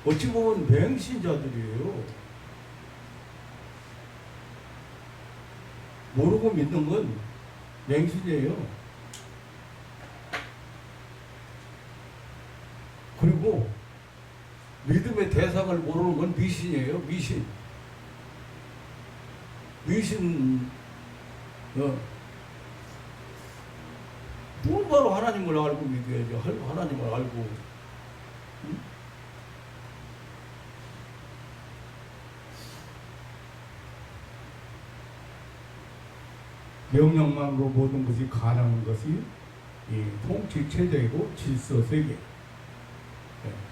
어찌 보면 맹신자들이에요. 모르고 믿는 건 맹신이에요. 그리고 믿음의 대상을 모르는 건 미신이에요. 미신. 미신, 바로 하나님을 알고 믿어야죠. 하나님을 알고. 응? 명령만으로 모든 것이 가능한 것이 이 통치 체제이고 질서 세계.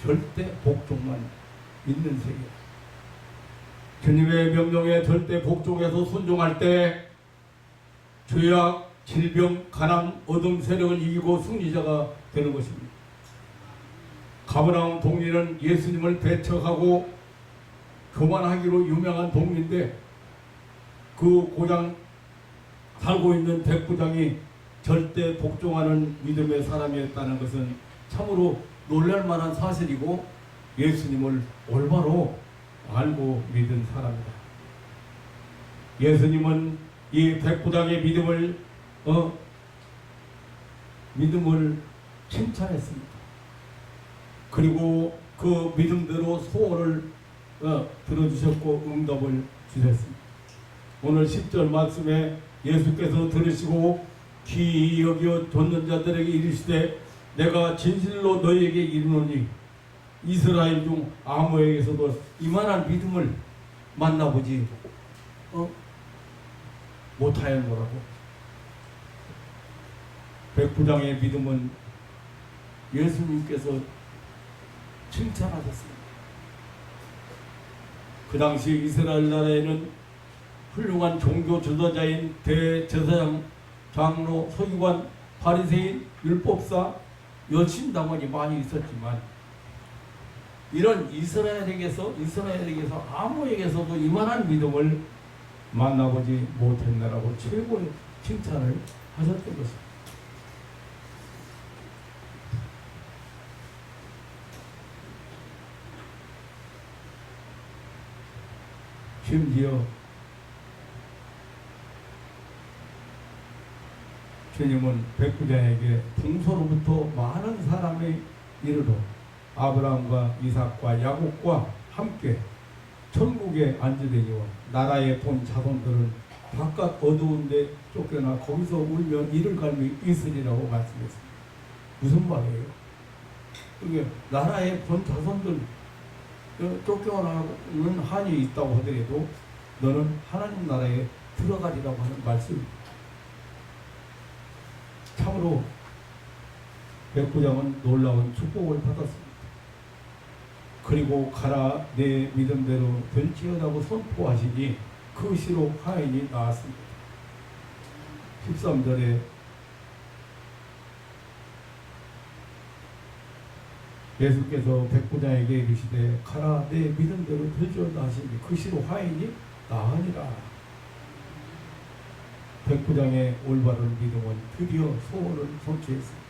절대 복종만 있는 세계. 주님의 명령에 절대 복종해서 순종할 때 죄악, 질병, 가난, 어둠 세력을 이기고 승리자가 되는 것입니다. 가버나움 동리는 예수님을 배척하고 교만하기로 유명한 동리인데 그 고장 살고 있는 백부장이 절대 복종하는 믿음의 사람이었다는 것은 참으로 놀랄만한 사실이고 예수님을 올바로 알고 믿은 사람이다. 예수님은 이 백부장의 믿음을 칭찬했습니다. 그리고 그 믿음대로 소원을 들어주셨고 응답을 주셨습니다. 오늘 10절 말씀에 예수께서 들으시고 귀히 여겨 듣는 자들에게 이르시되 내가 진실로 너희에게 이르노니 이스라엘 중 아무에게서도 이만한 믿음을 만나보지 못하였노라고. 백부장의 믿음은 예수님께서 칭찬하셨습니다. 그 당시 이스라엘 나라에는 훌륭한 종교 지도자인 대제사장, 장로, 서기관, 바리새인, 율법사, 여신당원이 많이 있었지만 이런 이스라엘에게서 아무에게서도 이만한 믿음을 만나보지 못했나라고 최고의 칭찬을 하셨던 것입니다. 심지어 주님은 백부장에게 풍소로부터 많은 사람이 이르러 아브라함과 이삭과 야곱과 함께 천국에 앉으되니와 나라의 본 자손들은 바깥 어두운 데 쫓겨나 거기서 울며 이를 갈미 있으리라고 말씀했습니다. 무슨 말이에요? 그게 나라의 본 자손들 쫓겨나는 한이 있다고 하더라도 너는 하나님 나라에 들어가리라고 하는 말씀입니다. 참으로 백부장은 놀라운 축복을 받았습니다. 그리고 가라 내 믿음대로 될지어다고 선포하시니 그 시로 하인이 나왔습니다. 13절에 예수께서 백부장에게 이르시되 가라 내 믿음대로 될지어다 하시니 그 시로 하인이 나으니라. 백부장의 올바른 믿음은 드디어 소원을 성취했습니다.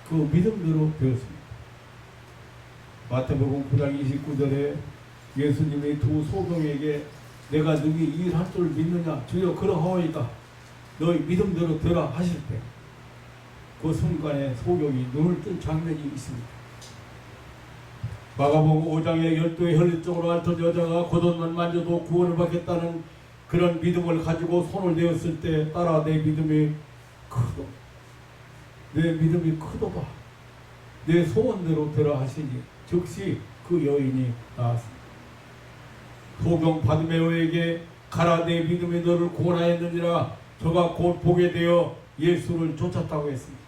그 믿음대로 되었습니다. 마태복음 9장 29절에 예수님이 두 소동에게 내가 너희 일할 줄 믿느냐 주여 그러하오이다 너희 믿음대로 되라 하실 때 그 순간에 소경이 눈을 뜬 장면이 있습니다. 마가복음 5장에 12의 혈류증으로 앓던 여자가 겉옷만 만져도 구원을 받겠다는 그런 믿음을 가지고 손을 내었을 때 따라 내 믿음이 크도다 내 소원대로 되라 하시니 즉시 그 여인이 나왔습니다. 소경 바드메오에게 가라 내 믿음이 너를 구원하였느니라 저가 곧 보게 되어 예수를 쫓았다고 했습니다.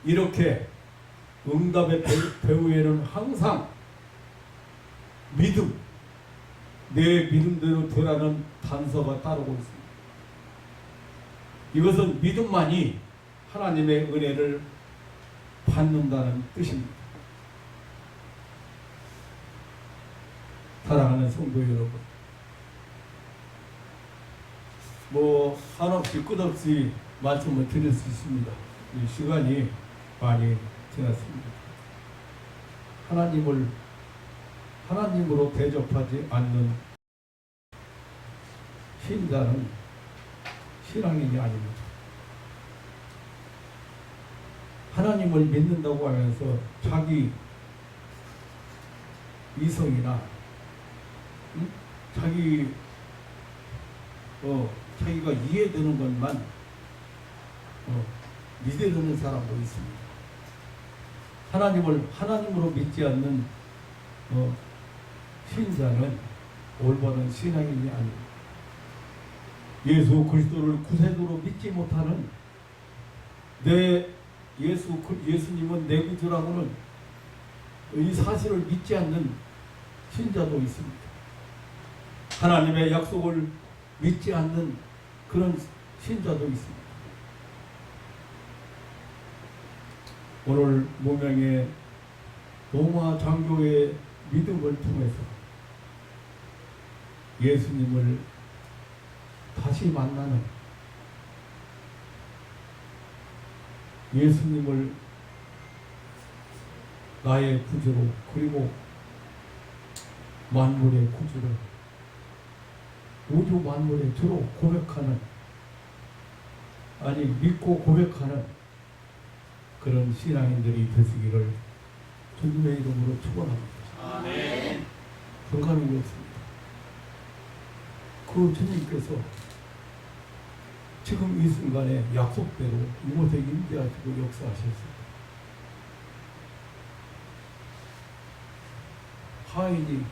이렇게 응답의 배후에는 항상 믿음, 내 믿음대로 되라는 단서가 따르고 있습니다. 이것은 믿음만이 하나님의 은혜를 받는다는 뜻입니다. 사랑하는 성도 여러분, 한없이 끝없이 말씀을 드릴 수 있습니다. 이 시간이 많이 지났습니다. 하나님으로 대접하지 않는 신자는 신앙인이 아닙니다. 하나님을 믿는다고 하면서 자기 이성이나 자기가 이해되는 것만 믿어주는 사람도 있습니다. 하나님으로 믿지 않는 신자는 올바른 신앙인이 아닙니다. 예수 그리스도를 구세주로 믿지 못하는 예수님은 내 구주라고는 이 사실을 믿지 않는 신자도 있습니다. 하나님의 약속을 믿지 않는 그런 신자도 있습니다. 오늘 모명의 로마 장교의 믿음을 통해서 예수님을 다시 만나는, 예수님을 나의 구주로, 그리고 만물의 구주로, 우주 만물의 주로 고백하는, 믿고 고백하는 그런 신앙인들이 되시기를 주님의 이름으로 축원합니다. 아멘. 불가능이 없습니다. 그 주님께서 지금 이 순간에 약속대로 이곳에 임재하시고 역사하셨습니다. 하인이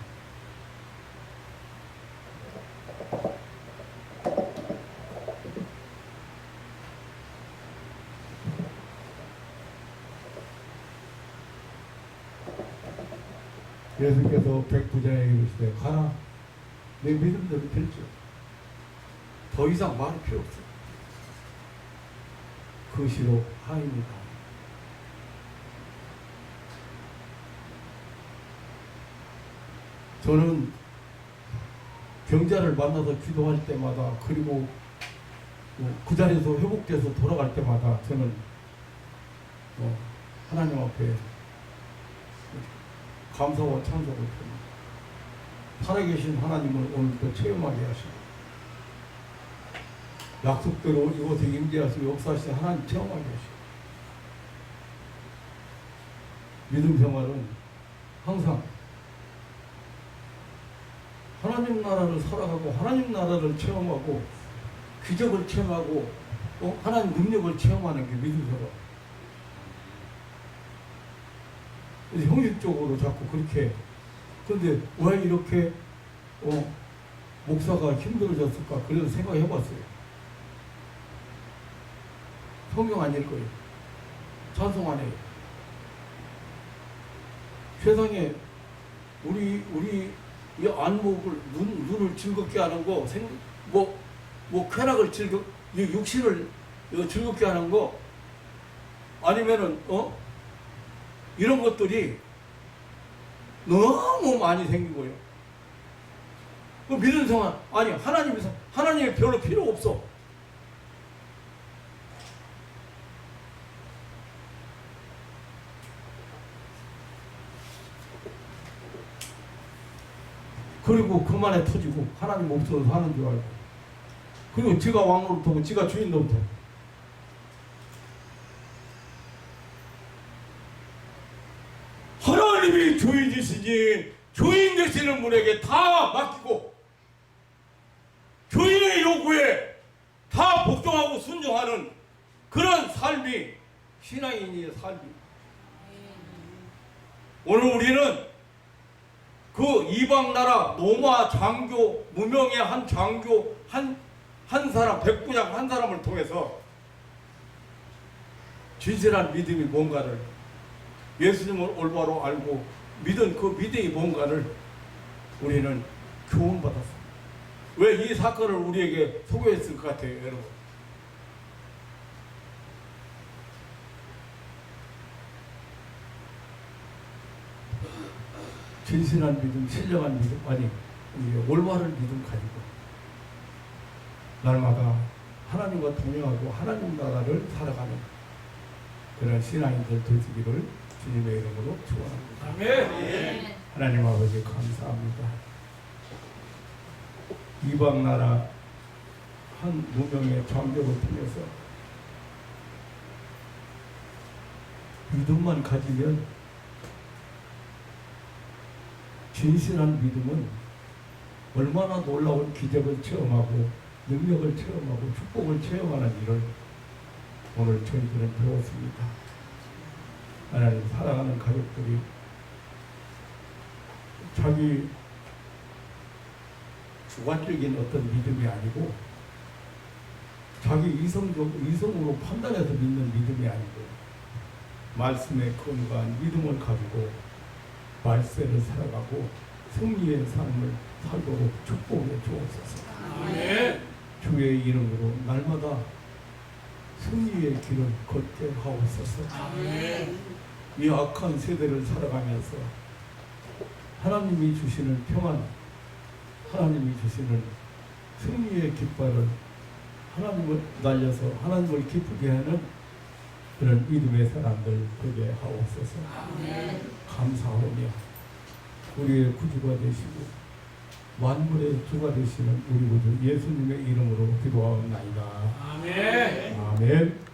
예수께서 백부자에게 이르시되 가라, 내 믿음대로 될지. 더 이상 말이 필요 없어. 그 시로 하인이다. 저는 병자를 만나서 기도할 때마다, 그리고 그 자리에서 회복돼서 돌아갈 때마다 저는 하나님 앞에 감사와 찬송을 드립니다. 살아계신 하나님을 오늘도 체험하게 하시고, 약속대로 이곳에 임재하시고 역사하신 하나님 체험하게 하시고, 믿음 생활은 항상 하나님 나라를 살아가고, 하나님 나라를 체험하고, 기적을 체험하고, 하나님 능력을 체험하는 게 믿음 생활. 형식적으로 자꾸 그렇게. 그런데 왜 이렇게 목사가 힘들어졌을까? 그래서 생각해봤어요. 성경 안 읽어요. 찬송 안 해요. 세상에 우리 이 안목을 눈을 즐겁게 하는 거, 쾌락을 육신을 즐겁게 하는 거, 아니면은 이런 것들이 너무 많이 생긴 거예요. 그 믿는 생활, 하나님이 별로 필요 없어. 그리고 그만에 터지고 하나님 없어서 사는 줄 알고, 그리고 지가 왕노릇하고 지가 주인 노릇하고. 하나님이 주인이시니 주인 되시는 분에게 다 맡기고 주인의 요구에 다 복종하고 순종하는 그런 삶이 신앙인의 삶입니다. 오늘 우리는 그 이방 나라 로마 장교, 무명의 한 장교 한 사람, 백부장 한 사람을 통해서 진실한 믿음이 뭔가를, 예수님을 올바로 알고 믿은 그 믿음이 뭔가를 우리는 교훈받았습니다. 왜 이 사건을 우리에게 소개했을 것 같아요, 여러분? 진실한 믿음, 신령한 믿음, 올바른 믿음 가지고 날마다 하나님과 동행하고 하나님 나라를 살아가는 그런 신앙인들 되시기를 주님의 이름으로 축원합니다. 아멘. 하나님 아버지 감사합니다. 이방 나라 한 무명의 장벽을 통해서 믿음만 가지면, 진실한 믿음은 얼마나 놀라운 기적을 체험하고 능력을 체험하고 축복을 체험하는 일을 오늘 저희들은 배웠습니다. 하나님, 사랑하는 가족들이 자기 주관적인 어떤 믿음이 아니고 자기 이성으로 판단해서 믿는 믿음이 아니고 말씀에 근거한 믿음을 가지고 말세를 살아가고 승리의 삶을 살도록 축복해 주옵소서. 아멘. 주의 이름으로 날마다 승리의 길을 걷게 하옵소서. 아멘. 이 악한 세대를 살아가면서 하나님이 주시는 평안, 하나님이 주시는 승리의 깃발을 하나님을 날려서 하나님을 기쁘게 하는 그런 믿음의 사람들 되게 하옵소서. 아멘. 감사하오며 우리의 구주가 되시고 만물의 주가 되시는 우리 구주 예수님의 이름으로 기도하옵나이다. 아멘. 아멘.